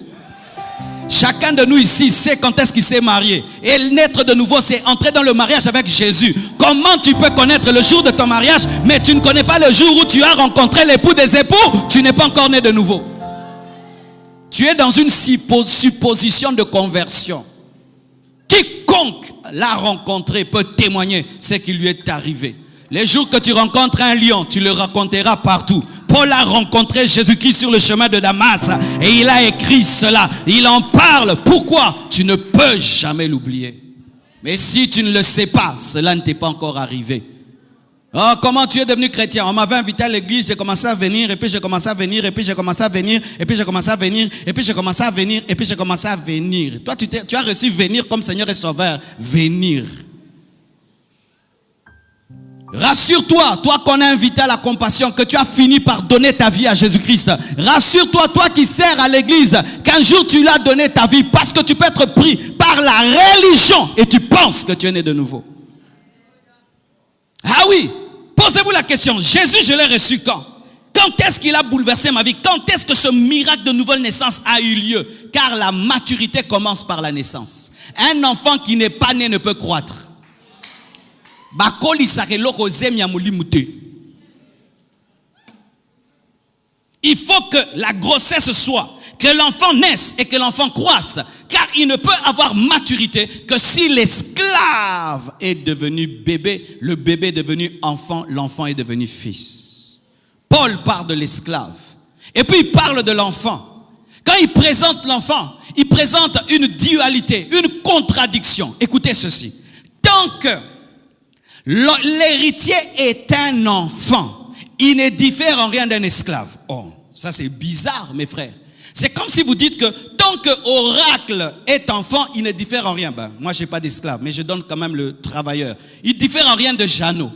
Chacun de nous ici sait quand est-ce qu'il s'est marié. Et naître de nouveau, c'est entrer dans le mariage avec Jésus. Comment tu peux connaître le jour de ton mariage, mais tu ne connais pas le jour où tu as rencontré l'époux des époux? Tu n'es pas encore né de nouveau. Tu es dans une supposition de conversion. Quiconque l'a rencontré peut témoigner ce qui lui est arrivé. Les jours que tu rencontres un lion, tu le raconteras partout. Paul a rencontré Jésus-Christ sur le chemin de Damas et il a écrit cela. Il en parle. Pourquoi? Tu ne peux jamais l'oublier. Mais si tu ne le sais pas, cela ne t'est pas encore arrivé. Oh, comment tu es devenu chrétien? On m'avait invité à l'église, j'ai commencé à venir, et puis j'ai commencé à venir, et puis j'ai commencé à venir, et puis j'ai commencé à venir, et puis j'ai commencé à venir, et puis j'ai commencé à venir. Toi, tu as reçu venir comme Seigneur et Sauveur. Venir. Rassure-toi, toi qu'on a invité à la compassion, que tu as fini par donner ta vie à Jésus-Christ. Rassure-toi, toi qui sers à l'église, qu'un jour tu l'as donné ta vie, parce que tu peux être pris par la religion et tu penses que tu es né de nouveau. Ah oui, posez-vous la question, Jésus, je l'ai reçu quand? Quand est-ce qu'il a bouleversé ma vie? Quand est-ce que ce miracle de nouvelle naissance a eu lieu? Car la maturité commence par la naissance. Un enfant qui n'est pas né ne peut croître. Il faut que la grossesse soit, que l'enfant naisse et que l'enfant croisse, car il ne peut avoir maturité que si l'esclave est devenu bébé, le bébé est devenu enfant, l'enfant est devenu fils. Paul parle de l'esclave et puis il parle de l'enfant. Quand il présente l'enfant, il présente une dualité, une contradiction. Écoutez ceci. Tant que l'héritier est un enfant, il ne diffère en rien d'un esclave. Oh, ça c'est bizarre, mes frères. C'est comme si vous dites que tant que Oracle est enfant, il ne diffère en rien. Ben, moi, je n'ai pas d'esclave, mais je donne quand même le travailleur. Il diffère en rien de Jeannot.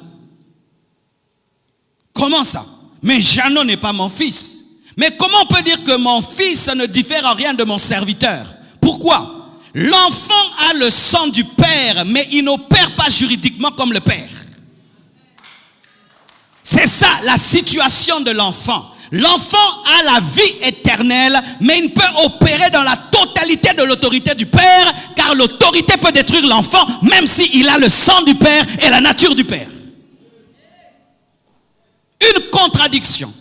Comment ça? Mais Jeannot n'est pas mon fils. Mais comment on peut dire que mon fils ne diffère en rien de mon serviteur? Pourquoi? L'enfant a le sang du père, mais il n'opère pas juridiquement comme le père. C'est ça la situation de l'enfant. L'enfant a la vie éternelle, mais il ne peut opérer dans la totalité de l'autorité du père, car l'autorité peut détruire l'enfant, même s'il a le sang du père et la nature du père. Une contradiction.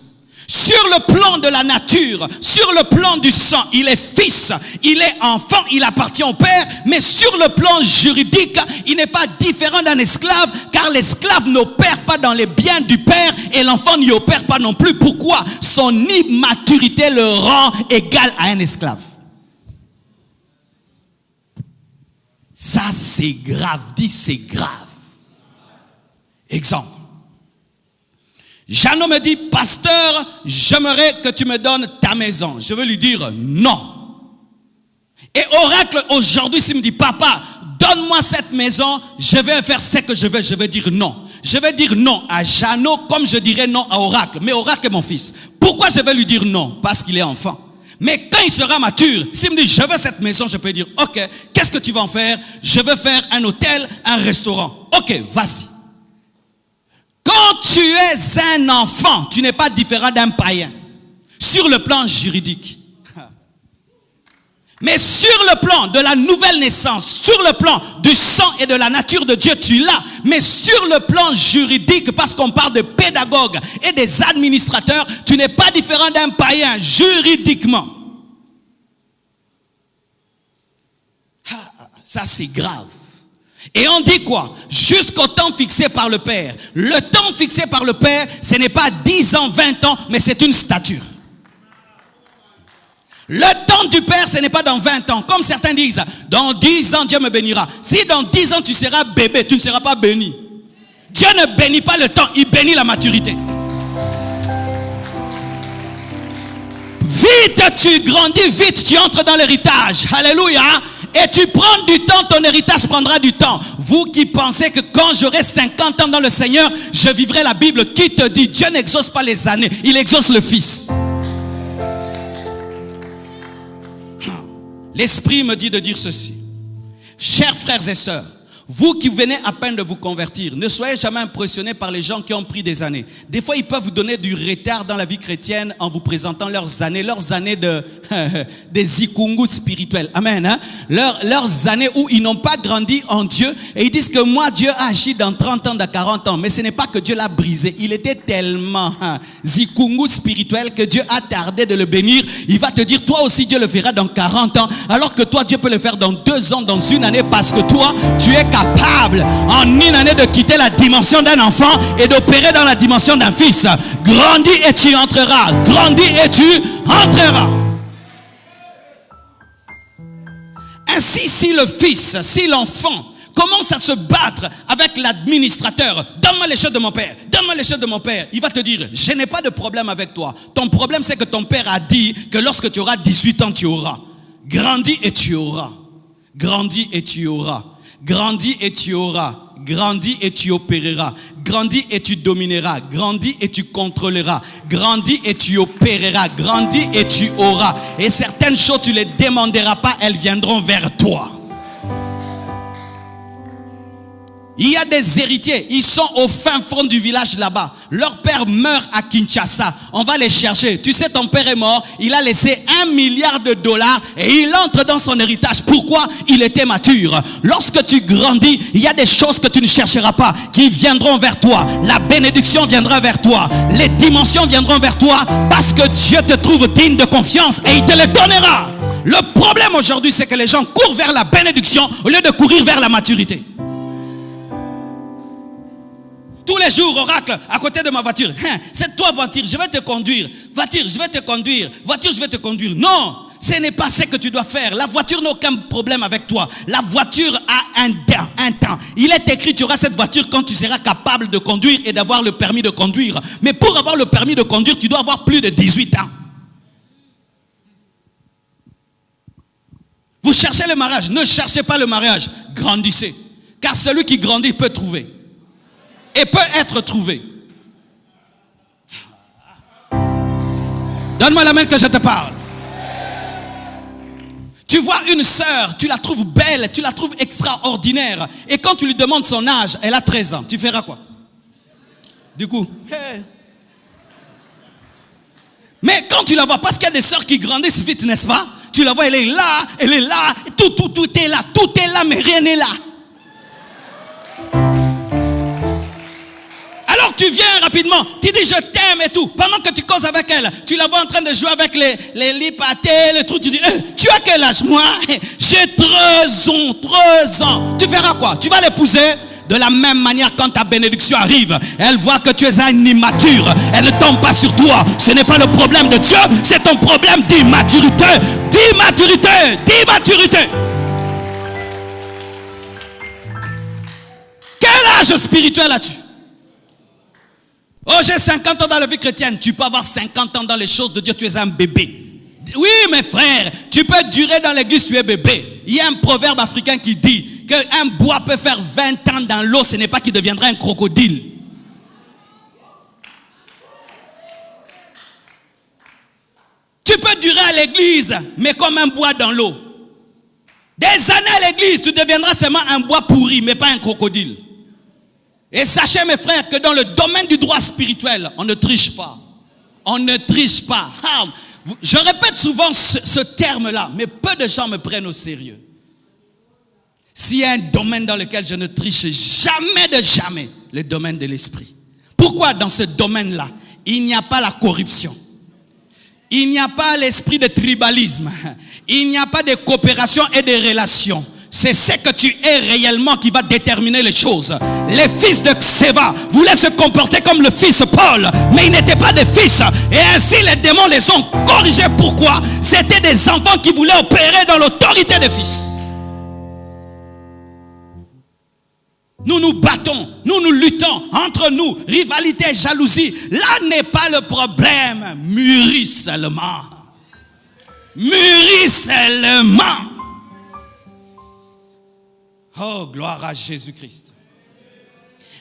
Sur le plan de la nature, sur le plan du sang, il est fils, il est enfant, il appartient au père, mais sur le plan juridique, il n'est pas différent d'un esclave, car l'esclave n'opère pas dans les biens du père et l'enfant n'y opère pas non plus. Pourquoi? Son immaturité le rend égal à un esclave. Ça c'est grave, dis c'est grave. Exemple. Jeannot me dit, pasteur, j'aimerais que tu me donnes ta maison. Je veux lui dire non. Et Oracle, aujourd'hui, s'il me dit, papa, donne-moi cette maison, je vais faire ce que je vais dire non. Je vais dire non à Jeannot comme je dirais non à Oracle. Mais Oracle est mon fils. Pourquoi je vais lui dire non? Parce qu'il est enfant. Mais quand il sera mature, s'il me dit, je veux cette maison, je peux dire, ok, qu'est-ce que tu vas en faire? Je veux faire un hôtel, un restaurant. Ok, vas-y. Quand tu es un enfant, tu n'es pas différent d'un païen sur le plan juridique. Mais sur le plan de la nouvelle naissance, sur le plan du sang et de la nature de Dieu, tu l'as. Mais sur le plan juridique, parce qu'on parle de pédagogues et des administrateurs, tu n'es pas différent d'un païen juridiquement. Ça c'est grave. Et on dit quoi? Jusqu'au temps fixé par le Père. Le temps fixé par le Père, ce n'est pas 10 ans, 20 ans, mais c'est une stature. Le temps du Père, ce n'est pas dans 20 ans. Comme certains disent, dans 10 ans, Dieu me bénira. Si dans 10 ans, tu seras bébé, tu ne seras pas béni. Dieu ne bénit pas le temps, il bénit la maturité. Vite, tu grandis, vite, tu entres dans l'héritage. Alléluia. Et tu prends du temps, ton héritage prendra du temps. Vous qui pensez que quand j'aurai 50 ans dans le Seigneur, je vivrai la Bible, qui te dit, Dieu n'exauce pas les années, il exauce le Fils. L'Esprit me dit de dire ceci. Chers frères et sœurs, Vous qui venez à peine de vous convertir, ne soyez jamais impressionnés par les gens qui ont pris des années. Des fois, ils peuvent vous donner du retard dans la vie chrétienne en vous présentant leurs années des zikungus spirituels. Amen. Hein? Leurs années où ils n'ont pas grandi en Dieu et ils disent que moi, Dieu a agi dans 30 ans, dans 40 ans. Mais ce n'est pas que Dieu l'a brisé. Il était tellement zikungus spirituel que Dieu a tardé de le bénir. Il va te dire, toi aussi, Dieu le fera dans 40 ans. Alors que toi, Dieu peut le faire dans 2 ans, dans 1 année, parce que toi, tu es capable en 1 année de quitter la dimension d'un enfant et d'opérer dans la dimension d'un fils. Grandis et tu entreras. Grandis et tu entreras. Ainsi, si le fils, si l'enfant commence à se battre avec l'administrateur, donne-moi les choses de mon père, donne-moi les choses de mon père, il va te dire, je n'ai pas de problème avec toi. Ton problème, c'est que ton père a dit que lorsque tu auras 18 ans, tu auras. Grandis et tu auras. Grandis et tu auras. Grandis et tu auras. Grandis et tu opéreras. Grandis et tu domineras. Grandis et tu contrôleras. Grandis et tu opéreras. Grandis et tu auras. Et certaines choses, tu ne les demanderas pas, elles viendront vers toi. Il y a des héritiers, ils sont au fin fond du village là-bas. Leur père meurt à Kinshasa. On va les chercher. Tu sais, ton père est mort. Il a laissé $1 milliard et il entre dans son héritage. Pourquoi? Il était mature. Lorsque tu grandis, il y a des choses que tu ne chercheras pas qui viendront vers toi. La bénédiction viendra vers toi. Les dimensions viendront vers toi parce que Dieu te trouve digne de confiance et il te les donnera. Le problème aujourd'hui, c'est que les gens courent vers la bénédiction au lieu de courir vers la maturité. Tous les jours, oracle, à côté de ma voiture. C'est toi, voiture, je vais te conduire. Voiture, je vais te conduire. Voiture, je vais te conduire. Non, ce n'est pas ce que tu dois faire. La voiture n'a aucun problème avec toi. La voiture a un temps. Il est écrit, tu auras cette voiture quand tu seras capable de conduire et d'avoir le permis de conduire. Mais pour avoir le permis de conduire, tu dois avoir plus de 18 ans. Vous cherchez le mariage. Ne cherchez pas le mariage. Grandissez. Car celui qui grandit peut trouver. Et peut être trouvé. Donne-moi la main que je te parle. Tu vois une sœur, tu la trouves belle, tu la trouves extraordinaire. Et quand tu lui demandes son âge, elle a 13 ans. Tu feras quoi? Du coup, mais quand tu la vois, parce qu'il y a des sœurs qui grandissent vite, n'est-ce pas? Tu la vois, elle est là, tout est là, mais rien n'est là. Alors tu viens rapidement, tu dis je t'aime et tout. Pendant que tu causes avec elle, tu la vois en train de jouer avec les lipatés, les trucs. Tu dis, tu as quel âge? Moi, j'ai 13 ans. Tu feras quoi? Tu vas l'épouser? De la même manière, quand ta bénédiction arrive, elle voit que tu es un immature. Elle ne tombe pas sur toi. Ce n'est pas le problème de Dieu, c'est ton problème d'immaturité. D'immaturité. Quel âge spirituel as-tu? Oh, j'ai 50 ans dans la vie chrétienne. Tu peux avoir 50 ans dans les choses de Dieu, tu es un bébé. Oui, mes frères, tu peux durer dans l'église, tu es bébé. Il y a un proverbe africain qui dit qu'un bois peut faire 20 ans dans l'eau, ce n'est pas qu'il deviendra un crocodile. Tu peux durer à l'église, mais comme un bois dans l'eau. Des années à l'église, tu deviendras seulement un bois pourri, mais pas un crocodile. Et sachez, mes frères, que dans le domaine du droit spirituel, on ne triche pas. On ne triche pas. Je répète souvent ce terme-là, mais peu de gens me prennent au sérieux. S'il y a un domaine dans lequel je ne triche jamais de jamais, le domaine de l'esprit. Pourquoi dans ce domaine-là, il n'y a pas la corruption? Il n'y a pas l'esprit de tribalisme. Il n'y a pas de coopération et de relations. C'est ce que tu es réellement qui va déterminer les choses. Les fils de Xéva voulaient se comporter comme le fils Paul, mais ils n'étaient pas des fils. Et ainsi les démons les ont corrigés. Pourquoi? C'était des enfants qui voulaient opérer dans l'autorité des fils. Nous nous battons, nous luttons entre nous, rivalité, jalousie. Là n'est pas le problème. Mûris seulement. Mûris seulement. Oh, gloire à Jésus-Christ.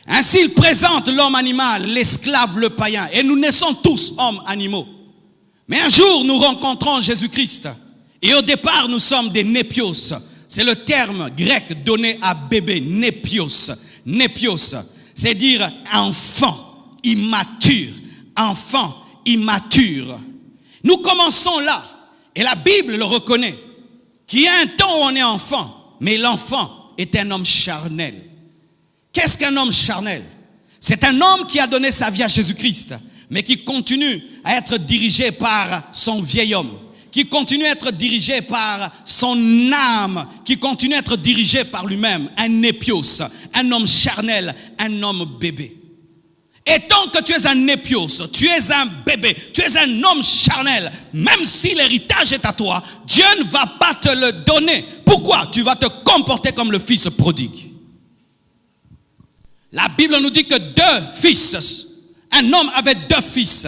Ainsi, il présente l'homme animal, l'esclave, le païen. Et nous naissons tous hommes animaux. Mais un jour, nous rencontrons Jésus-Christ. Et au départ, nous sommes des népios. C'est le terme grec donné à bébé, népios. Népios, c'est dire enfant immature. Enfant immature. Nous commençons là, et la Bible le reconnaît, qu'il y a un temps où on est enfant, mais l'enfant est un homme charnel. Qu'est-ce qu'un homme charnel? C'est un homme qui a donné sa vie à Jésus-Christ, mais qui continue à être dirigé par son vieil homme, qui continue à être dirigé par son âme, qui continue à être dirigé par lui-même, un népios, un homme charnel, un homme bébé. Et tant que tu es un népios, tu es un bébé, tu es un homme charnel, même si l'héritage est à toi, Dieu ne va pas te le donner. Pourquoi? Tu vas te comporter comme le fils prodigue. La Bible nous dit que un homme avait 2 fils.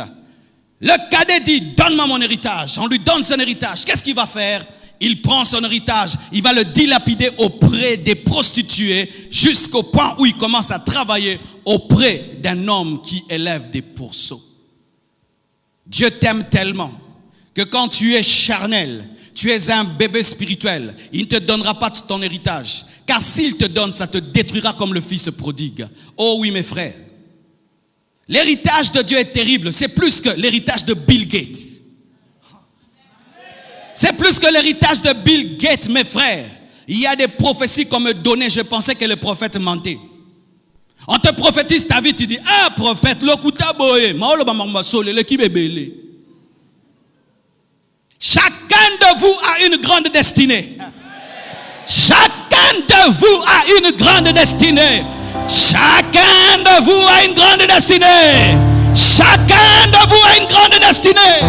Le cadet dit, donne-moi mon héritage. On lui donne son héritage. Qu'est-ce qu'il va faire? Il prend son héritage, il va le dilapider auprès des prostituées jusqu'au point où il commence à travailler auprès d'un homme qui élève des pourceaux. Dieu t'aime tellement que quand tu es charnel, tu es un bébé spirituel, il ne te donnera pas ton héritage. Car s'il te donne, ça te détruira comme le fils prodigue. Oh oui mes frères, l'héritage de Dieu est terrible. C'est plus que l'héritage de Bill Gates. C'est plus que l'héritage de Bill Gates, mes frères. Il y a des prophéties qu'on me donnait, je pensais que les prophètes mentaient. On te prophétise ta vie, tu dis, ah prophète, chacun de vous a une grande destinée. Chacun de vous a une grande destinée. Chacun de vous a une grande destinée. Chacun de vous a une grande destinée.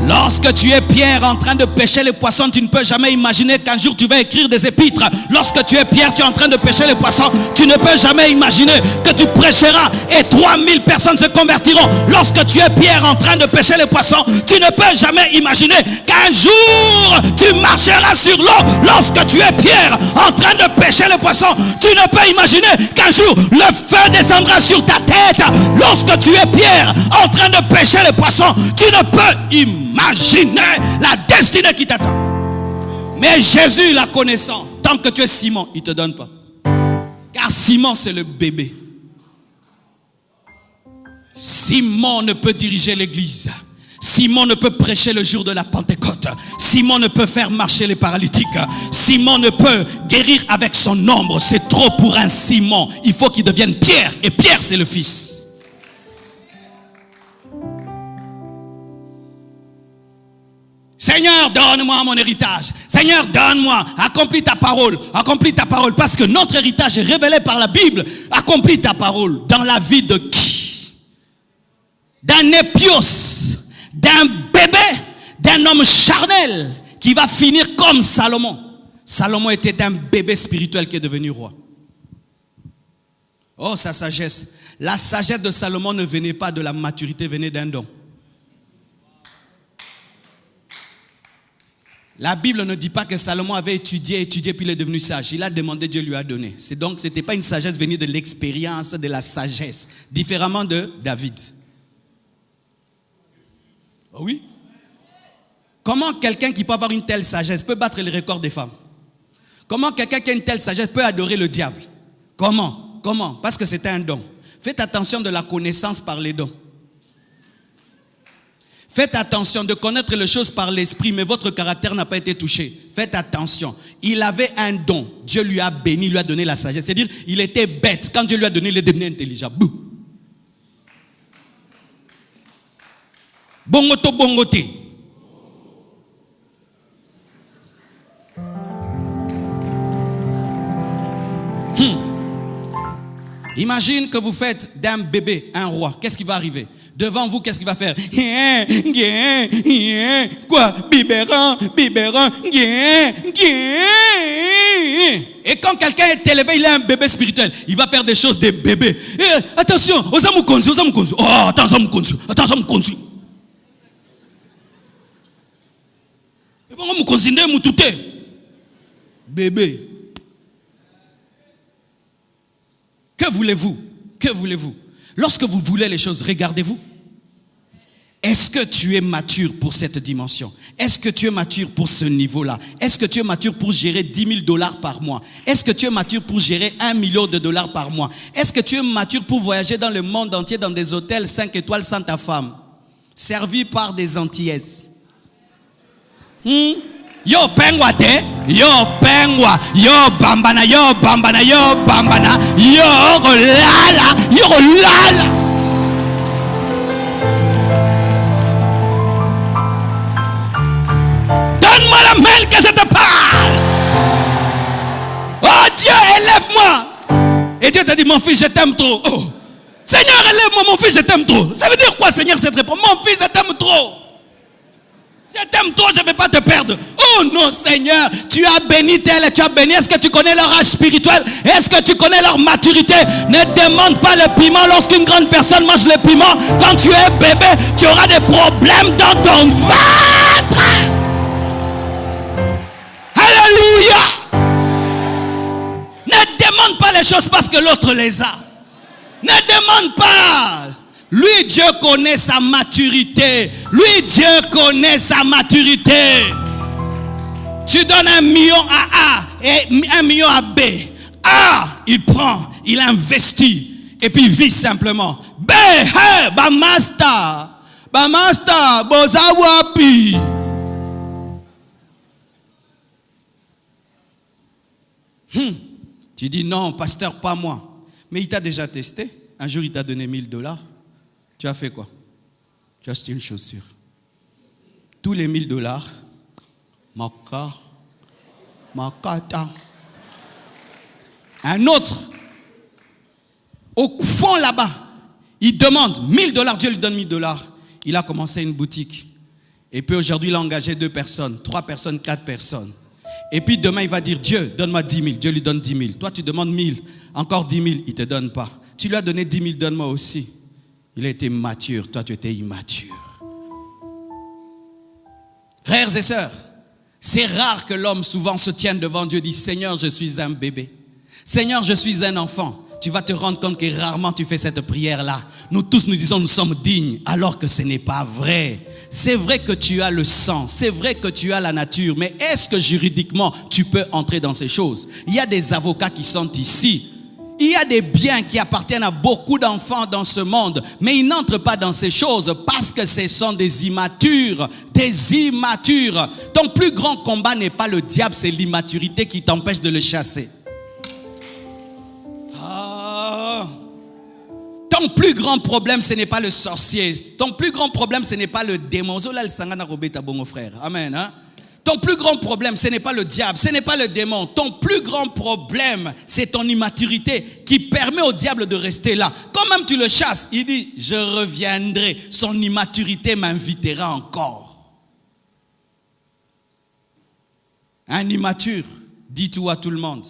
Lorsque tu es Pierre en train de pêcher les poissons, tu ne peux jamais imaginer qu'un jour tu vas écrire des épîtres. Lorsque tu es Pierre, tu es en train de pêcher les poissons, tu ne peux jamais imaginer que tu prêcheras et 3000 personnes se convertiront. Lorsque tu es Pierre en train de pêcher les poissons, tu ne peux jamais imaginer qu'un jour tu marcheras sur l'eau. Lorsque tu es Pierre en train de pêcher les poissons, tu ne peux imaginer qu'un jour le feu descendra sur ta tête. Lorsque tu es Pierre en train de pêcher les poissons, tu ne peux imaginer la destinée qui t'attend. Mais Jésus, la connaissant, tant que tu es Simon, il ne te donne pas. Car Simon, c'est le bébé. Simon ne peut diriger l'église. Simon ne peut prêcher le jour de la Pentecôte. Simon ne peut faire marcher les paralytiques. Simon ne peut guérir avec son ombre. C'est trop pour un Simon. Il faut qu'il devienne Pierre. Et Pierre, c'est le fils. Seigneur, donne-moi mon héritage. Seigneur, donne-moi. Accomplis ta parole. Accomplis ta parole. Parce que notre héritage est révélé par la Bible. Accomplis ta parole. Dans la vie de qui? D'un népios, d'un bébé, d'un homme charnel qui va finir comme Salomon. Salomon était un bébé spirituel qui est devenu roi. Oh, sa sagesse. La sagesse de Salomon ne venait pas de la maturité, venait d'un don. La Bible ne dit pas que Salomon avait étudié, puis il est devenu sage. Il a demandé, Dieu lui a donné. Donc, ce n'était pas une sagesse venue de l'expérience, de la sagesse. Différemment de David. Oh oui? Comment quelqu'un qui peut avoir une telle sagesse peut battre les records des femmes? Comment quelqu'un qui a une telle sagesse peut adorer le diable? Comment? Parce que c'était un don. Faites attention de la connaissance par les dons. Faites attention de connaître les choses par l'esprit, mais votre caractère n'a pas été touché. Faites attention. Il avait un don. Dieu lui a béni, lui a donné la sagesse. C'est-à-dire, il était bête. Quand Dieu lui a donné, il est devenu intelligent. Bongoto, bongoté. Imagine que vous faites d'un bébé un roi. Qu'est-ce qui va arriver? Devant vous, qu'est-ce qu'il va faire? Quoi? Biberon. Et quand quelqu'un est élevé, il est un bébé spirituel. Il va faire des choses de bébé. Attention, osamukonzi. Oh, attends, osamukonzi. Bébé. Que voulez-vous? Lorsque vous voulez les choses, regardez-vous. Est-ce que tu es mature pour cette dimension? Est-ce que tu es mature pour ce niveau-là? Est-ce que tu es mature pour gérer 10 000 $ par mois? Est-ce que tu es mature pour gérer 1 million de dollars par mois? Est-ce que tu es mature pour voyager dans le monde entier dans des hôtels 5 étoiles sans ta femme? Servi par des Antillaises. Yo pengwa te, yo pengwa, yo bambana, yo bambana, yo bambana, yo rolala, yo rolala. Donne-moi la main que je te parle. Oh Dieu, élève-moi. Et Dieu te dit, mon fils, je t'aime trop. Oh. Seigneur, élève-moi, mon fils, je t'aime trop. Ça veut dire quoi, Seigneur, cette réponse? Mon fils, je t'aime trop. Je t'aime trop, je ne vais pas te perdre. Oh non, Seigneur, tu as béni tel et tu as béni. Est-ce que tu connais leur âge spirituel? Est-ce que tu connais leur maturité? Ne demande pas le piment lorsqu'une grande personne mange le piment. Quand tu es bébé, tu auras des problèmes dans ton ventre. Alléluia. Ne demande pas les choses parce que l'autre les a. Ne demande pas. Lui, Dieu connaît sa maturité. Lui, Dieu connaît sa maturité. Tu donnes 1 million à A et 1 million à B. A, il prend, il investit. Et puis il vit simplement. B, hey, bamasta. Bamasta, bozawapi. Tu dis non, pasteur, pas moi. Mais il t'a déjà testé. Un jour, il t'a donné 1 000 $. Tu as fait quoi? Tu as acheté une chaussure. Tous les 1 000 $, makata. Un autre, au fond là-bas, il demande 1 000 $, Dieu lui donne 1 000 $. Il a commencé une boutique. Et puis aujourd'hui, il a engagé 2 personnes, 3 personnes, 4 personnes. Et puis demain, il va dire, Dieu, donne-moi 10 000. Dieu lui donne 10 000. Toi, tu demandes 1 000. Encore 10 000, il ne te donne pas. Tu lui as donné 10 000, donne-moi aussi. Il a été mature, toi tu étais immature. Frères et sœurs, c'est rare que l'homme souvent se tienne devant Dieu et dise, Seigneur, je suis un bébé. Seigneur, je suis un enfant. Tu vas te rendre compte que rarement tu fais cette prière-là. Nous tous nous disons, nous sommes dignes, alors que ce n'est pas vrai. C'est vrai que tu as le sang, c'est vrai que tu as la nature, mais est-ce que juridiquement tu peux entrer dans ces choses? Il y a des avocats qui sont ici. Il y a des biens qui appartiennent à beaucoup d'enfants dans ce monde, mais ils n'entrent pas dans ces choses parce que ce sont des immatures. Des immatures. Ton plus grand combat n'est pas le diable, c'est l'immaturité qui t'empêche de le chasser. Ton plus grand problème, ce n'est pas le sorcier. Ton plus grand problème, ce n'est pas le démon. Amen. Hein? Ton plus grand problème, ce n'est pas le diable, ce n'est pas le démon. Ton plus grand problème, c'est ton immaturité qui permet au diable de rester là. Quand même tu le chasses, il dit, je reviendrai. Son immaturité m'invitera encore. Un immature dit tout à tout le monde.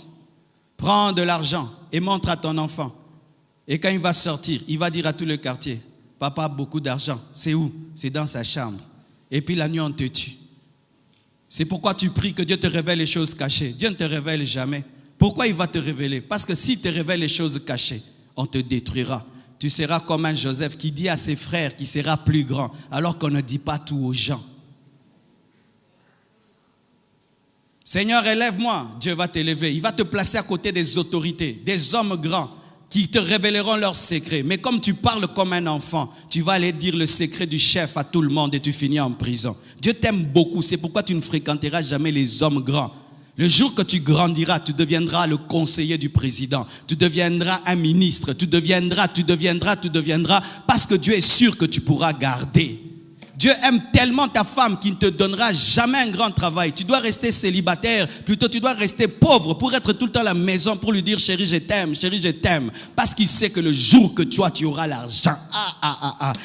Prends de l'argent et montre à ton enfant. Et quand il va sortir, il va dire à tout le quartier, papa a beaucoup d'argent. C'est où? C'est dans sa chambre. Et puis la nuit, on te tue. C'est pourquoi tu pries que Dieu te révèle les choses cachées. Dieu ne te révèle jamais. Pourquoi il va te révéler? Parce que s'il te révèle les choses cachées, on te détruira. Tu seras comme un Joseph qui dit à ses frères qu'il sera plus grand, alors qu'on ne dit pas tout aux gens. Seigneur, élève-moi. Dieu va t'élever. Il va te placer à côté des autorités, des hommes grands qui te révéleront leurs secrets. Mais comme tu parles comme un enfant, tu vas aller dire le secret du chef à tout le monde et tu finis en prison. Dieu t'aime beaucoup, c'est pourquoi tu ne fréquenteras jamais les hommes grands. Le jour que tu grandiras, tu deviendras le conseiller du président. Tu deviendras un ministre, tu deviendras, parce que Dieu est sûr que tu pourras garder. Dieu aime tellement ta femme qu'il ne te donnera jamais un grand travail. Tu dois rester célibataire, plutôt tu dois rester pauvre pour être tout le temps à la maison, pour lui dire chérie je t'aime. Parce qu'il sait que le jour que toi tu auras l'argent,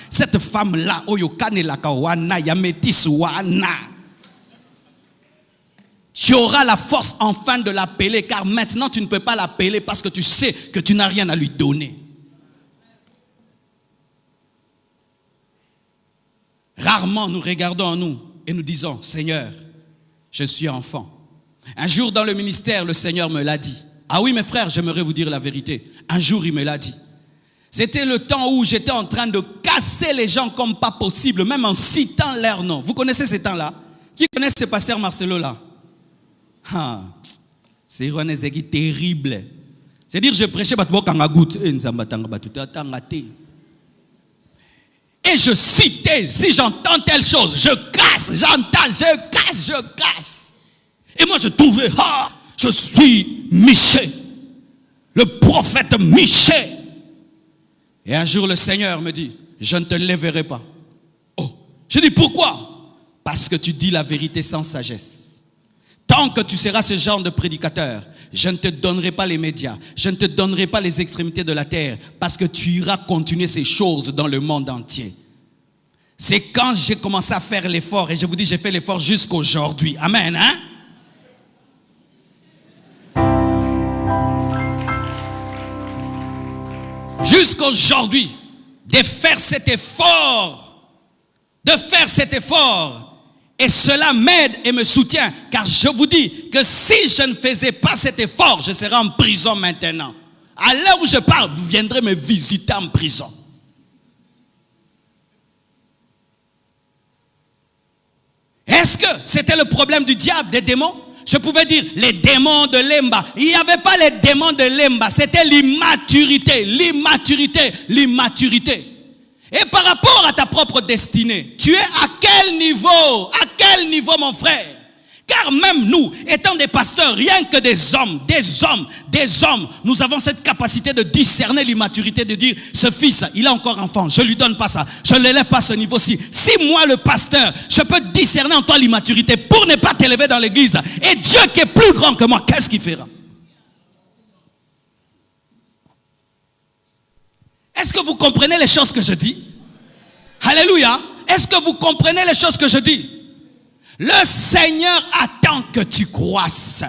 cette femme-là, tu auras la force enfin de l'appeler, car maintenant tu ne peux pas l'appeler parce que tu sais que tu n'as rien à lui donner. Rarement nous regardons en nous et nous disons, Seigneur, je suis enfant. Un jour dans le ministère, le Seigneur me l'a dit. Ah oui mes frères, j'aimerais vous dire la vérité. Un jour il me l'a dit. C'était le temps où j'étais en train de casser les gens comme pas possible, même en citant leur nom. Vous connaissez ces temps-là? Qui connaît ce pasteur Marcelo là? C'est terrible. C'est-à-dire, je prêchais et je citais, si j'entends telle chose, je casse, je casse. Et moi je trouvais, je suis Michée, le prophète Michée. Et un jour le Seigneur me dit, je ne te lèverai pas. Oh, je dis pourquoi? Parce que tu dis la vérité sans sagesse. Tant que tu seras ce genre de prédicateur, je ne te donnerai pas les médias, je ne te donnerai pas les extrémités de la terre, parce que tu iras continuer ces choses dans le monde entier. C'est quand j'ai commencé à faire l'effort, et je vous dis, j'ai fait l'effort jusqu'aujourd'hui. Amen, hein? Jusqu'aujourd'hui, de faire cet effort, et cela m'aide et me soutient, car je vous dis que si je ne faisais pas cet effort, je serais en prison maintenant. À l'heure où je parle, vous viendrez me visiter en prison. Est-ce que c'était le problème du diable, des démons? Je pouvais dire les démons de Lemba. Il n'y avait pas les démons de Lemba, c'était l'immaturité. Et par rapport à ta propre destinée, tu es à quel niveau? À quel niveau, mon frère? Car même nous, étant des pasteurs, rien que des hommes, nous avons cette capacité de discerner l'immaturité, de dire, ce fils, il est encore enfant, je ne lui donne pas ça, je ne l'élève pas à ce niveau-ci. Si moi, le pasteur, je peux discerner en toi l'immaturité pour ne pas t'élever dans l'église, et Dieu qui est plus grand que moi, qu'est-ce qu'il fera? Est-ce que vous comprenez les choses que je dis? Alléluia. Est-ce que vous comprenez les choses que je dis? Le Seigneur attend que tu croisses.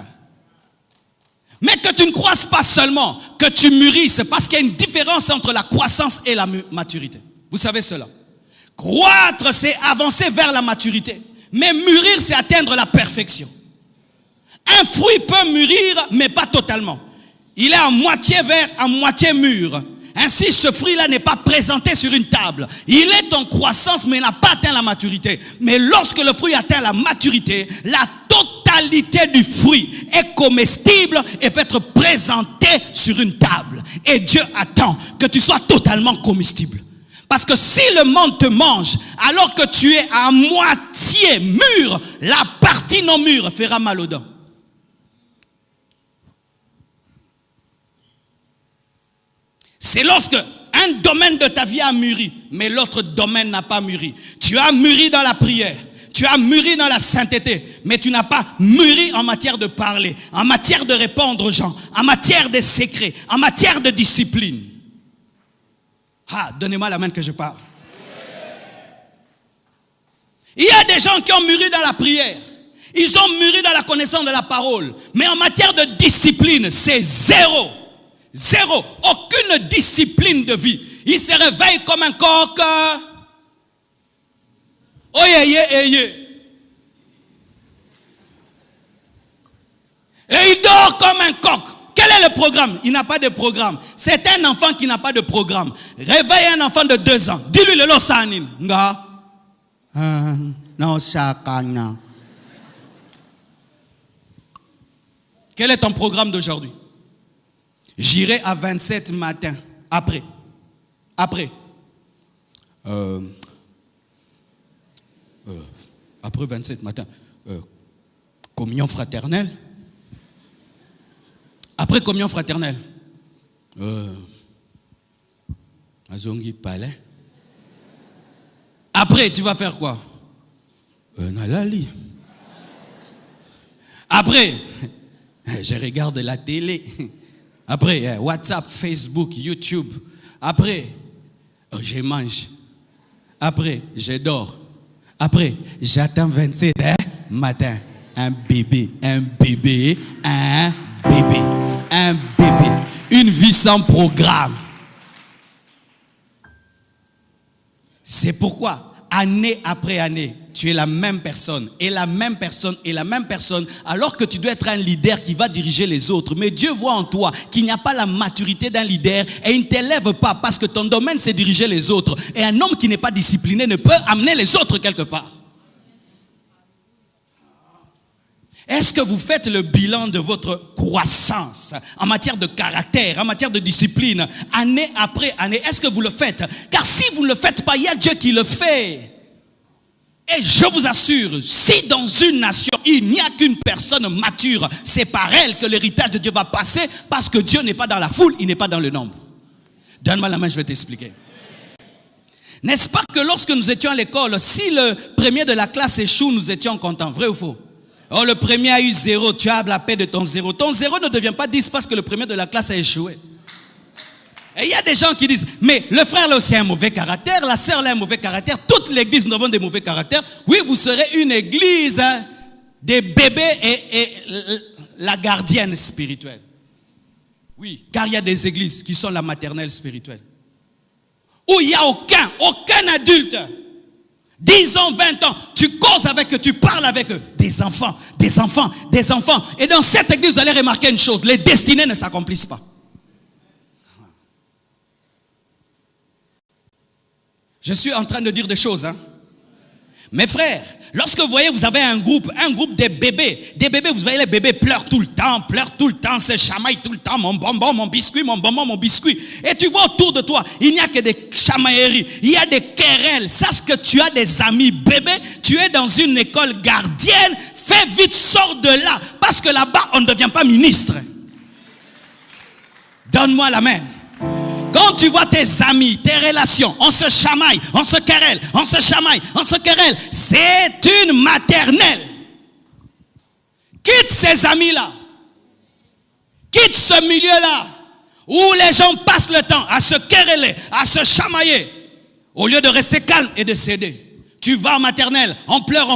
Mais que tu ne croisses pas seulement, que tu mûrisses, parce qu'il y a une différence entre la croissance et la maturité. Vous savez cela. Croître, c'est avancer vers la maturité. Mais mûrir, c'est atteindre la perfection. Un fruit peut mûrir, mais pas totalement. Il est à moitié vert, à moitié mûr. Ainsi, ce fruit-là n'est pas présenté sur une table. Il est en croissance, mais n'a pas atteint la maturité. Mais lorsque le fruit atteint la maturité, la totalité du fruit est comestible et peut être présenté sur une table. Et Dieu attend que tu sois totalement comestible. Parce que si le monde te mange, alors que tu es à moitié mûr, la partie non mûre fera mal aux dents. C'est lorsque un domaine de ta vie a mûri, mais l'autre domaine n'a pas mûri. Tu as mûri dans la prière, tu as mûri dans la sainteté, mais tu n'as pas mûri en matière de parler, en matière de répondre aux gens, en matière de secrets, en matière de discipline. Ah, donnez-moi la main que je parle. Il y a des gens qui ont mûri dans la prière, ils ont mûri dans la connaissance de la parole, mais en matière de discipline, c'est zéro. Zéro, aucune discipline de vie. Il se réveille comme un coq. Oh yeah, yeah, yeah. Et il dort comme un coq. Quel est le programme? Il n'a pas de programme. C'est un enfant qui n'a pas de programme. Réveille un enfant de 2 ans. Dis-lui le lot sanin. Nga. Non, chakana. Quel est ton programme d'aujourd'hui? J'irai à 27 matin. Après 27 matin. Communion fraternelle. Après communion fraternelle. Azongi palais. Après, tu vas faire quoi? Nalali. Après, je regarde la télé. Après, WhatsApp, Facebook, YouTube. Après, je mange. Après, je dors. Après, j'attends 27 matin. Un bébé. Une vie sans programme. C'est pourquoi, année après année, tu es la même personne, et la même personne, et la même personne, alors que tu dois être un leader qui va diriger les autres. Mais Dieu voit en toi qu'il n'y a pas la maturité d'un leader et il ne t'élève pas parce que ton domaine c'est diriger les autres. Et un homme qui n'est pas discipliné ne peut amener les autres quelque part. Est-ce que vous faites le bilan de votre croissance en matière de caractère, en matière de discipline, année après année? Est-ce que vous le faites? Car si vous ne le faites pas, il y a Dieu qui le fait. Et je vous assure, si dans une nation, il n'y a qu'une personne mature, c'est par elle que l'héritage de Dieu va passer, parce que Dieu n'est pas dans la foule, il n'est pas dans le nombre. Donne-moi la main, je vais t'expliquer. N'est-ce pas que lorsque nous étions à l'école, si le premier de la classe échoue, nous étions contents, vrai ou faux? Oh, le premier a eu 0, tu as la paix de ton 0. Ton 0 ne devient pas 10 parce que le premier de la classe a échoué. Et il y a des gens qui disent, mais le frère là aussi a un mauvais caractère, la sœur là a un mauvais caractère, toute l'église nous avons des mauvais caractères. Oui, vous serez une église des bébés et la gardienne spirituelle. Oui, car il y a des églises qui sont la maternelle spirituelle. Où il n'y a aucun adulte. 10 ans, 20 ans, tu causes avec eux, tu parles avec eux. Des enfants. Et dans cette église, vous allez remarquer une chose, les destinées ne s'accomplissent pas. Je suis en train de dire des choses. Mes frères, lorsque vous voyez, vous avez un groupe des bébés. Des bébés, vous voyez, les bébés pleurent tout le temps, se chamaillent tout le temps. Mon bonbon, mon biscuit, mon bonbon, mon biscuit. Et tu vois autour de toi, il n'y a que des chamailleries, il y a des querelles. Sache que tu as des amis bébés, tu es dans une école gardienne. Fais vite, sors de là. Parce que là-bas, on ne devient pas ministre. Donne-moi la main. Quand tu vois tes amis, tes relations, on se chamaille, on se querelle, on se chamaille, on se querelle. C'est une maternelle. Quitte ces amis-là. Quitte ce milieu-là. Où les gens passent le temps à se quereller, à se chamailler. Au lieu de rester calme et de céder. Tu vas en maternelle, on pleure.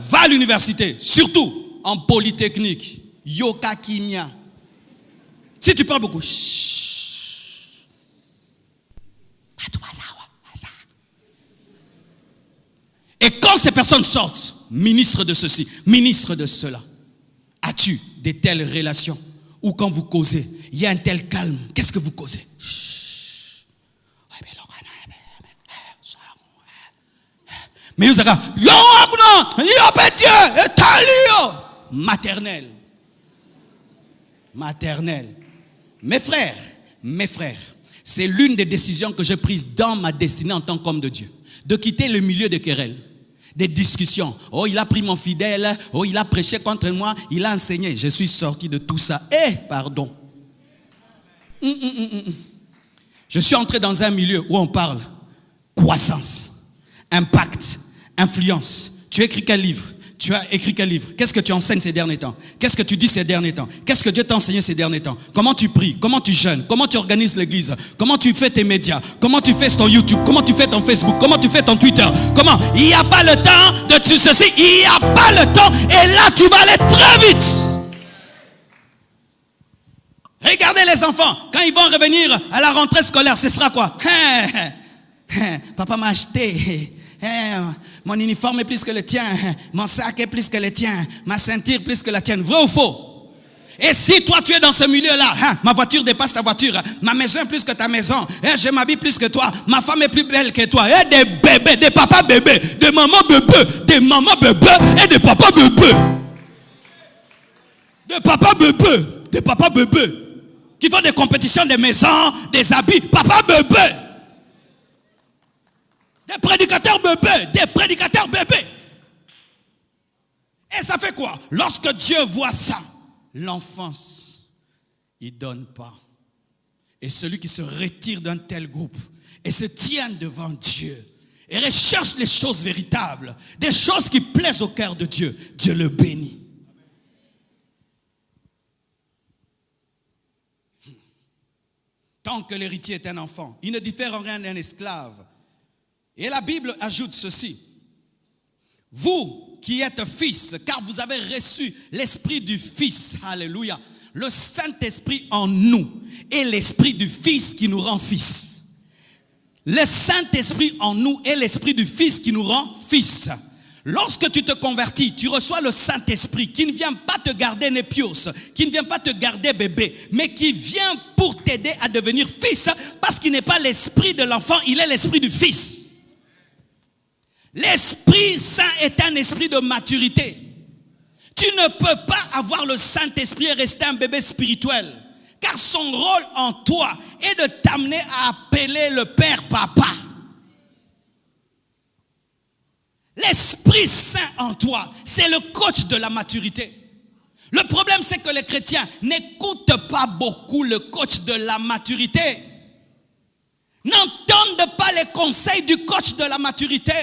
Va à l'université, surtout en polytechnique. Yoka Kimia. Si tu parles beaucoup, et quand ces personnes sortent, ministre de ceci, ministre de cela, as-tu de telles relations où quand vous causez, il y a un tel calme? Qu'est-ce que vous causez? Mais vous avez maternelle. Mes frères, c'est l'une des décisions que j'ai prises dans ma destinée en tant qu'homme de Dieu. De quitter le milieu des querelles, des discussions. Oh, il a pris mon fidèle. Oh, il a prêché contre moi. Il a enseigné. Je suis sorti de tout ça. Pardon. Je suis entré dans un milieu où on parle croissance, impact, influence. Tu écris quel livre? Tu as écrit quel livre? Qu'est-ce que tu enseignes ces derniers temps? Qu'est-ce que tu dis ces derniers temps? Qu'est-ce que Dieu t'a enseigné ces derniers temps? Comment tu pries? Comment tu jeûnes? Comment tu organises l'église? Comment tu fais tes médias? Comment tu fais ton YouTube? Comment tu fais ton Facebook? Comment tu fais ton Twitter? Comment? Il n'y a pas le temps de tout ceci. Il n'y a pas le temps. Et là, tu vas aller très vite. Regardez les enfants. Quand ils vont revenir à la rentrée scolaire, ce sera quoi? Papa m'a acheté. Mon uniforme est plus que le tien, mon sac est plus que le tien, ma ceinture plus que la tienne. Vrai ou faux? Et si toi tu es dans ce milieu-là, ma voiture dépasse ta voiture, ma maison est plus que ta maison, je m'habille plus que toi, ma femme est plus belle que toi, et des bébés, des papas bébés, des mamans bébés, des mamans bébés et des papas bébés. Des papas bébés, des papas bébés, qui font des compétitions des maisons, des habits, papa bébé. Des prédicateurs bébés. Et ça fait quoi? Lorsque Dieu voit ça, l'enfance, il ne donne pas. Et celui qui se retire d'un tel groupe et se tient devant Dieu et recherche les choses véritables, des choses qui plaisent au cœur de Dieu, Dieu le bénit. Tant que l'héritier est un enfant, il ne diffère en rien d'un esclave. Et la Bible ajoute ceci. Vous qui êtes fils, car vous avez reçu l'esprit du Fils, alléluia, le Saint-Esprit en nous et l'esprit du Fils qui nous rend fils. Le Saint-Esprit en nous et l'esprit du Fils qui nous rend fils. Lorsque tu te convertis, tu reçois le Saint-Esprit qui ne vient pas te garder népios, qui ne vient pas te garder bébé, mais qui vient pour t'aider à devenir fils, parce qu'il n'est pas l'esprit de l'enfant, il est l'esprit du fils. L'Esprit Saint est un esprit de maturité. Tu ne peux pas avoir le Saint-Esprit et rester un bébé spirituel, car son rôle en toi est de t'amener à appeler le Père Papa. L'Esprit Saint en toi, c'est le coach de la maturité. Le problème, c'est que les chrétiens n'écoutent pas beaucoup le coach de la maturité. N'entendent pas les conseils du coach de la maturité.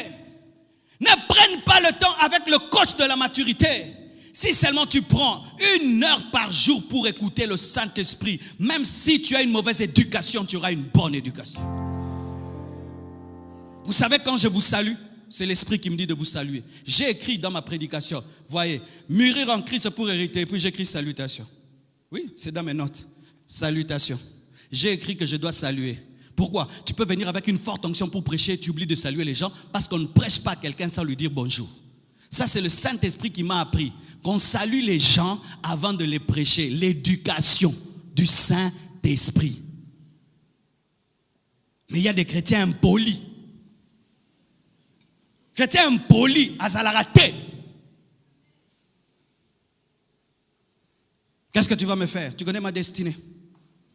Ne prennent pas le temps avec le coach de la maturité. Si seulement tu prends 1 heure par jour pour écouter le Saint-Esprit, même si tu as une mauvaise éducation, tu auras une bonne éducation. Vous savez, quand je vous salue, c'est l'Esprit qui me dit de vous saluer. J'ai écrit dans ma prédication, voyez, mûrir en Christ pour hériter, et puis j'écris salutation. Oui, c'est dans mes notes. Salutation. J'ai écrit que je dois saluer. Pourquoi? Tu peux venir avec une forte onction pour prêcher et tu oublies de saluer les gens parce qu'on ne prêche pas à quelqu'un sans lui dire bonjour. Ça, c'est le Saint-Esprit qui m'a appris qu'on salue les gens avant de les prêcher. L'éducation du Saint-Esprit. Mais il y a des chrétiens impolis. Chrétien impoli, azalaraté. Qu'est-ce que tu vas me faire? Tu connais ma destinée.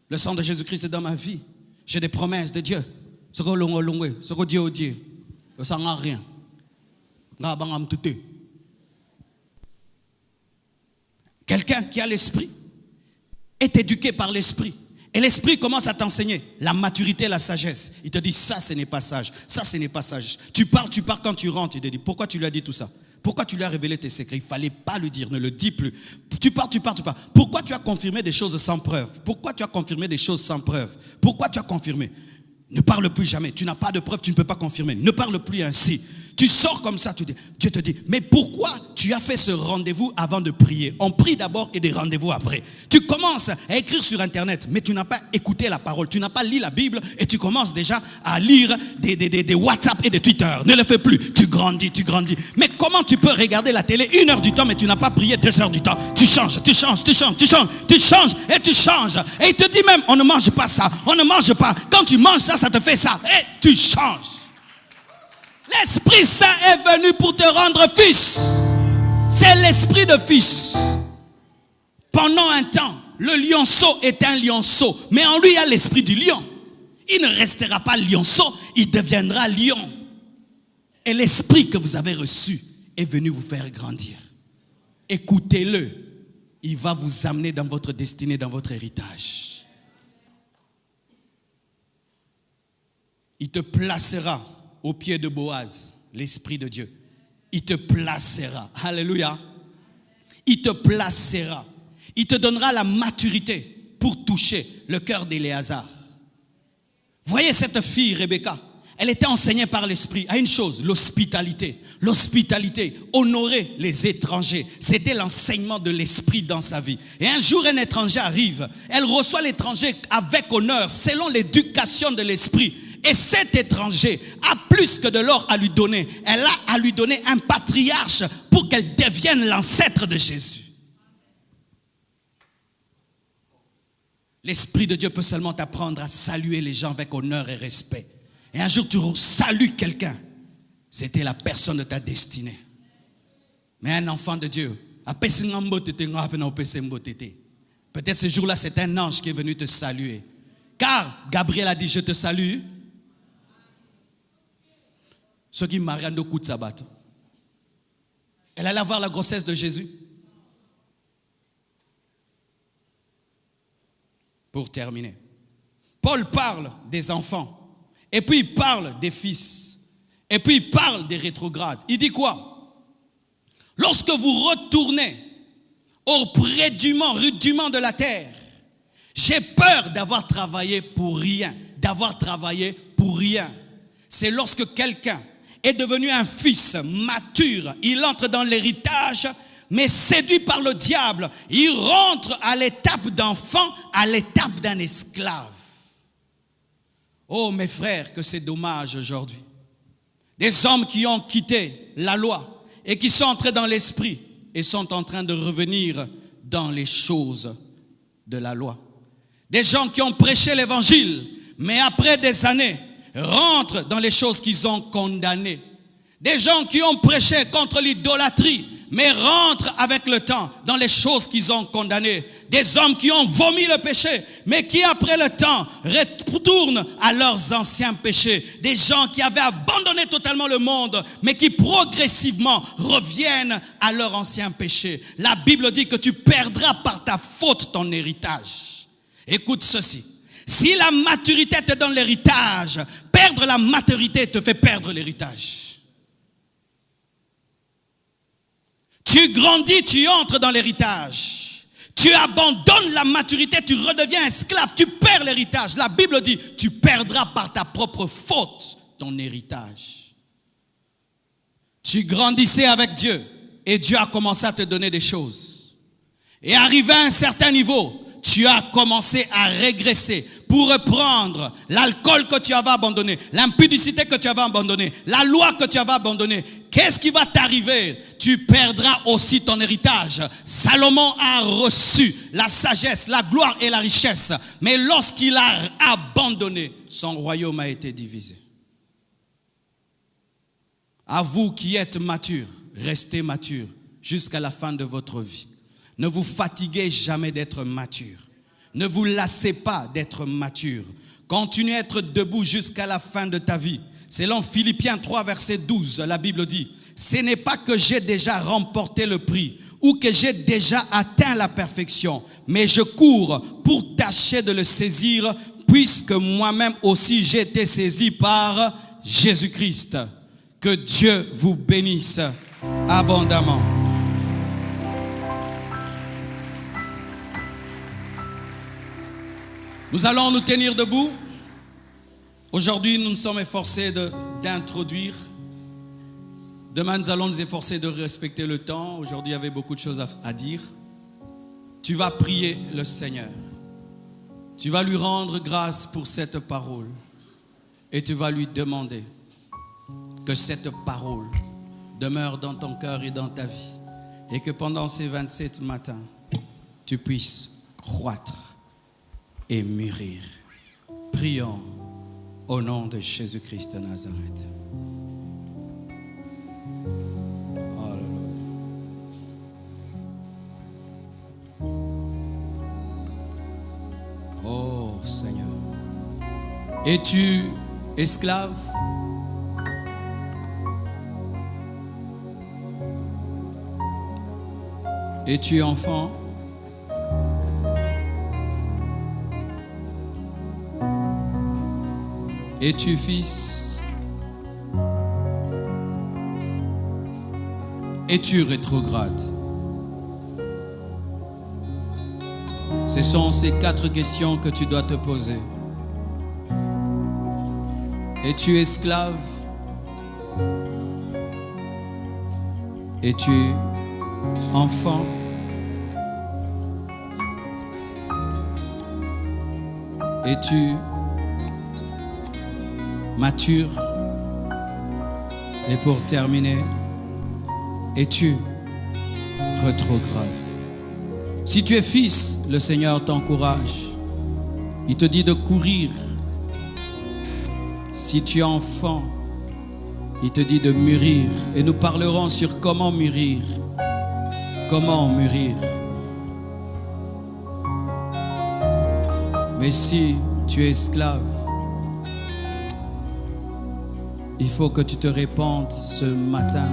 Le sang de Jésus-Christ est dans ma vie. J'ai des promesses de Dieu. Ce que l'on a ce que Dieu dit. Je ne sens rien. Quelqu'un qui a l'esprit est éduqué par l'esprit. Et l'esprit commence à t'enseigner la maturité et la sagesse. Il te dit, ça, ce n'est pas sage. Ça, ce n'est pas sage. Tu pars quand tu rentres. Il te dit, pourquoi tu lui as dit tout ça? Pourquoi tu lui as révélé tes secrets? Il ne fallait pas le dire, ne le dis plus. Tu pars. Pourquoi tu as confirmé des choses sans preuve? Pourquoi tu as confirmé des choses sans preuve? Pourquoi tu as confirmé? Ne parle plus jamais. Tu n'as pas de preuve, tu ne peux pas confirmer. Ne parle plus ainsi. Tu sors comme ça, Dieu te dit, mais pourquoi tu as fait ce rendez-vous avant de prier? On prie d'abord et des rendez-vous après. Tu commences à écrire sur Internet, mais tu n'as pas écouté la parole, tu n'as pas lu la Bible et tu commences déjà à lire des WhatsApp et des Twitter. Ne le fais plus, tu grandis. Mais comment tu peux regarder la télé 1 heure du temps, mais tu n'as pas prié 2 heures du temps? Tu changes et tu changes. Et il te dit même, on ne mange pas ça, on ne mange pas. Quand tu manges ça, ça te fait ça. Et tu changes. L'Esprit Saint est venu pour te rendre fils. C'est l'esprit de fils. Pendant un temps, le lionceau est un lionceau, mais en lui il y a l'esprit du lion. Il ne restera pas lionceau, il deviendra lion. Et l'esprit que vous avez reçu est venu vous faire grandir. Écoutez-le, il va vous amener dans votre destinée, dans votre héritage. Il te placera au pied de Boaz, l'Esprit de Dieu. Il te placera. Alléluia. Il te placera. Il te donnera la maturité pour toucher le cœur d'Éléazar. Voyez cette fille, Rebecca. Elle était enseignée par l'Esprit à une chose, l'hospitalité. L'hospitalité, honorer les étrangers. C'était l'enseignement de l'Esprit dans sa vie. Et un jour, un étranger arrive. Elle reçoit l'étranger avec honneur, selon l'éducation de l'Esprit. Et cet étranger a plus que de l'or à lui donner. Elle a à lui donner un patriarche pour qu'elle devienne l'ancêtre de Jésus. L'Esprit de Dieu peut seulement t'apprendre à saluer les gens avec honneur et respect. Et un jour tu salues quelqu'un. C'était la personne de ta destinée. Mais un enfant de Dieu, peut-être ce jour-là c'est un ange qui est venu te saluer. Car Gabriel a dit, je te salue. Ce qui m'a rendu coup de sabbat. Elle allait voir la grossesse de Jésus. Pour terminer, Paul parle des enfants, et puis il parle des fils, et puis il parle des rétrogrades. Il dit quoi? Lorsque vous retournez au rudiment de la terre, j'ai peur d'avoir travaillé pour rien. C'est lorsque quelqu'un est devenu un fils mature, il entre dans l'héritage, mais séduit par le diable, il rentre à l'étape d'enfant, à l'étape d'un esclave. Oh mes frères, que c'est dommage aujourd'hui. Des hommes qui ont quitté la loi, et qui sont entrés dans l'esprit et sont en train de revenir dans les choses de la loi. Des gens qui ont prêché l'évangile, mais après des années, rentrent dans les choses qu'ils ont condamnées. Des gens qui ont prêché contre l'idolâtrie, mais rentrent avec le temps dans les choses qu'ils ont condamnées. Des hommes qui ont vomi le péché, mais qui après le temps retournent à leurs anciens péchés. Des gens qui avaient abandonné totalement le monde, mais qui progressivement reviennent à leur ancien péché. La Bible dit que tu perdras par ta faute ton héritage. Écoute ceci. Si la maturité te donne l'héritage, perdre la maturité te fait perdre l'héritage. Tu grandis, tu entres dans l'héritage. Tu abandonnes la maturité, tu redeviens esclave, tu perds l'héritage. La Bible dit, tu perdras par ta propre faute ton héritage. Tu grandissais avec Dieu et Dieu a commencé à te donner des choses. Et arrivé à un certain niveau, tu as commencé à régresser pour reprendre l'alcool que tu avais abandonné, l'impudicité que tu avais abandonnée, la loi que tu avais abandonnée. Qu'est-ce qui va t'arriver? Tu perdras aussi ton héritage. Salomon a reçu la sagesse, la gloire et la richesse. Mais lorsqu'il a abandonné, son royaume a été divisé. À vous qui êtes matures, restez matures jusqu'à la fin de votre vie. Ne vous fatiguez jamais d'être mature. Ne vous lassez pas d'être mature. Continuez à être debout jusqu'à la fin de ta vie. Selon Philippiens 3, verset 12, la Bible dit, « Ce n'est pas que j'ai déjà remporté le prix ou que j'ai déjà atteint la perfection, mais je cours pour tâcher de le saisir, puisque moi-même aussi j'ai été saisi par Jésus-Christ. » Que Dieu vous bénisse abondamment. Nous allons nous tenir debout. Aujourd'hui, nous nous sommes efforcés d'introduire. Demain, nous allons nous efforcer de respecter le temps. Aujourd'hui, il y avait beaucoup de choses à dire. Tu vas prier le Seigneur. Tu vas lui rendre grâce pour cette parole. Et tu vas lui demander que cette parole demeure dans ton cœur et dans ta vie. Et que pendant ces 27 matins, tu puisses croître et mûrir. Prions au nom de Jésus-Christ de Nazareth. Alléluia. Oh Seigneur. Es-tu esclave? Es-tu enfant? Es-tu fils? Es-tu rétrograde? Ce sont ces 4 questions que tu dois te poser. Es-tu esclave? Es-tu enfant? Es-tu mature? Et pour terminer, es-tu rétrograde? Si tu es fils, le Seigneur t'encourage. Il te dit de courir. Si tu es enfant, il te dit de mûrir. Et nous parlerons sur comment mûrir. Comment mûrir. Mais si tu es esclave, il faut que tu te répandes ce matin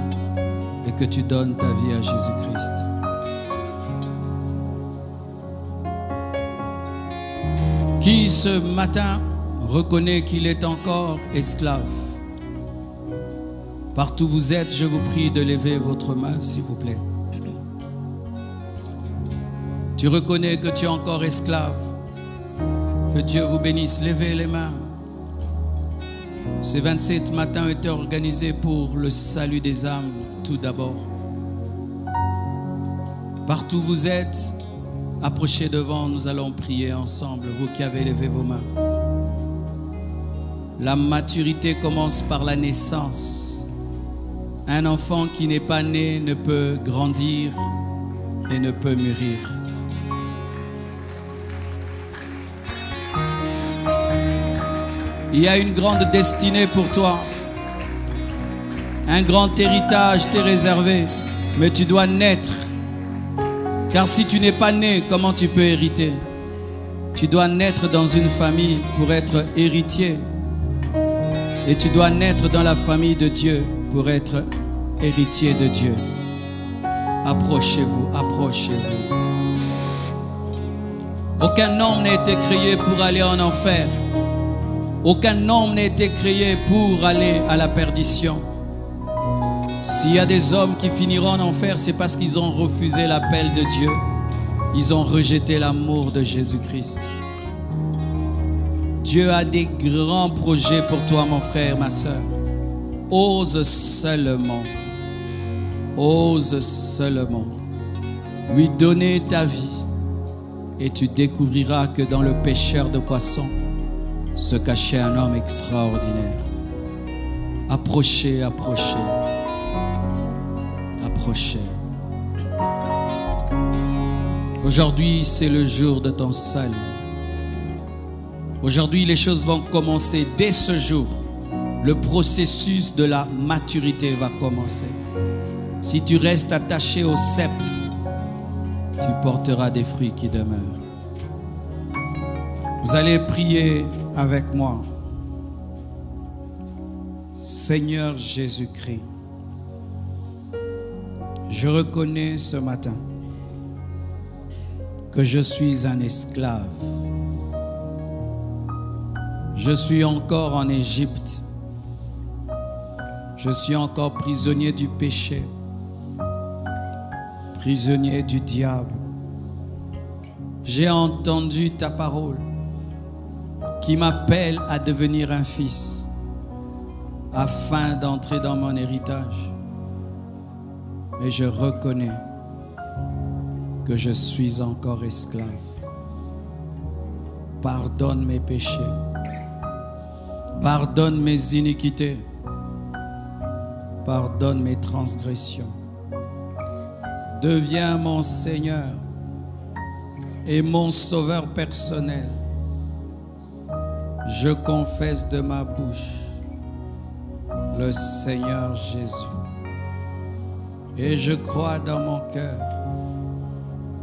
et que tu donnes ta vie à Jésus-Christ. Qui ce matin reconnaît qu'il est encore esclave? Partout où vous êtes, je vous prie de lever votre main, s'il vous plaît. Tu reconnais que tu es encore esclave. Que Dieu vous bénisse. Levez les mains. Ces 27 matins ont été organisés pour le salut des âmes, tout d'abord. Partout où vous êtes, approchez devant, nous allons prier ensemble, vous qui avez levé vos mains. La maturité commence par la naissance. Un enfant qui n'est pas né ne peut grandir et ne peut mûrir. Il y a une grande destinée pour toi. Un grand héritage t'est réservé, mais tu dois naître. Car si tu n'es pas né, comment tu peux hériter? Tu dois naître dans une famille pour être héritier. Et tu dois naître dans la famille de Dieu pour être héritier de Dieu. Approchez-vous, approchez-vous. Aucun homme n'a été créé pour aller en enfer. Aucun homme n'a été créé pour aller à la perdition. S'il y a des hommes qui finiront en enfer, c'est parce qu'ils ont refusé l'appel de Dieu. Ils ont rejeté l'amour de Jésus-Christ. Dieu a des grands projets pour toi, mon frère, ma soeur. Ose seulement lui donner ta vie et tu découvriras que dans le pêcheur de poissons se cachait un homme extraordinaire. Approchez, approchez, approchez. Aujourd'hui, c'est le jour de ton salut. Aujourd'hui, les choses vont commencer dès ce jour. Le processus de la maturité va commencer. Si tu restes attaché au cep, tu porteras des fruits qui demeurent. Vous allez prier avec moi. Seigneur Jésus-Christ, je reconnais ce matin que je suis un esclave. Je suis encore en Égypte. Je suis encore prisonnier du péché, prisonnier du diable. J'ai entendu ta parole qui m'appelle à devenir un fils afin d'entrer dans mon héritage. Mais je reconnais que je suis encore esclave. Pardonne mes péchés. Pardonne mes iniquités. Pardonne mes transgressions. Deviens mon Seigneur et mon Sauveur personnel. Je confesse de ma bouche le Seigneur Jésus. Et je crois dans mon cœur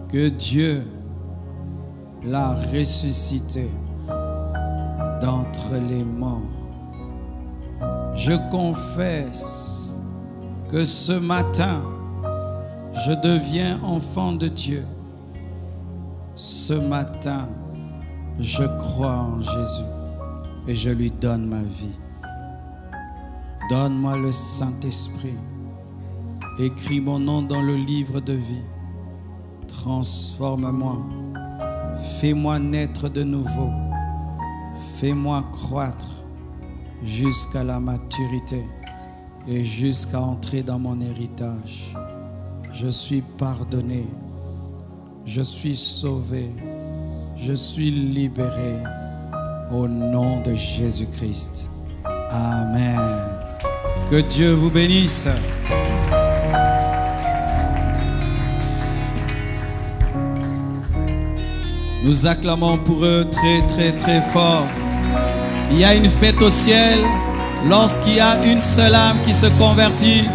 que Dieu l'a ressuscité d'entre les morts. Je confesse que ce matin, je deviens enfant de Dieu. Ce matin, je crois en Jésus et je lui donne ma vie. Donne-moi le Saint-Esprit. Écris mon nom dans le livre de vie. Transforme-moi. Fais-moi naître de nouveau. Fais-moi croître jusqu'à la maturité et jusqu'à entrer dans mon héritage. Je suis pardonné. Je suis sauvé. Je suis libéré au nom de Jésus-Christ. Amen. Que Dieu vous bénisse. Nous acclamons pour eux très, très, très fort. Il y a une fête au ciel lorsqu'il y a une seule âme qui se convertit.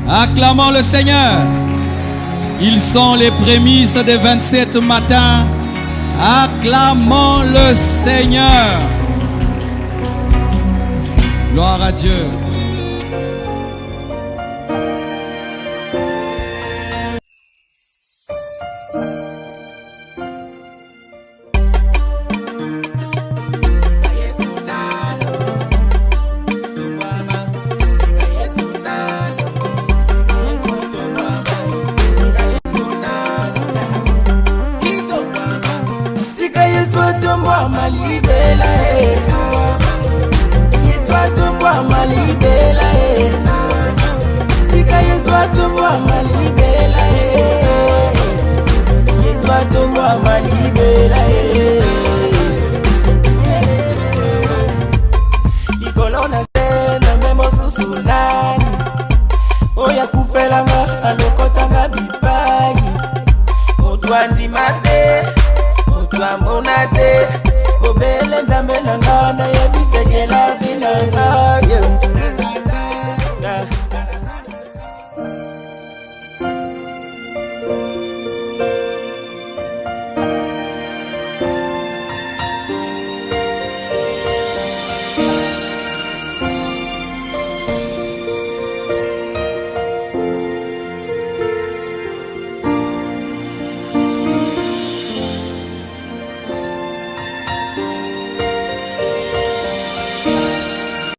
Acclamons le Seigneur. Ils sont les prémices des 27 matins. Acclamons le Seigneur. Gloire à Dieu. Malibela,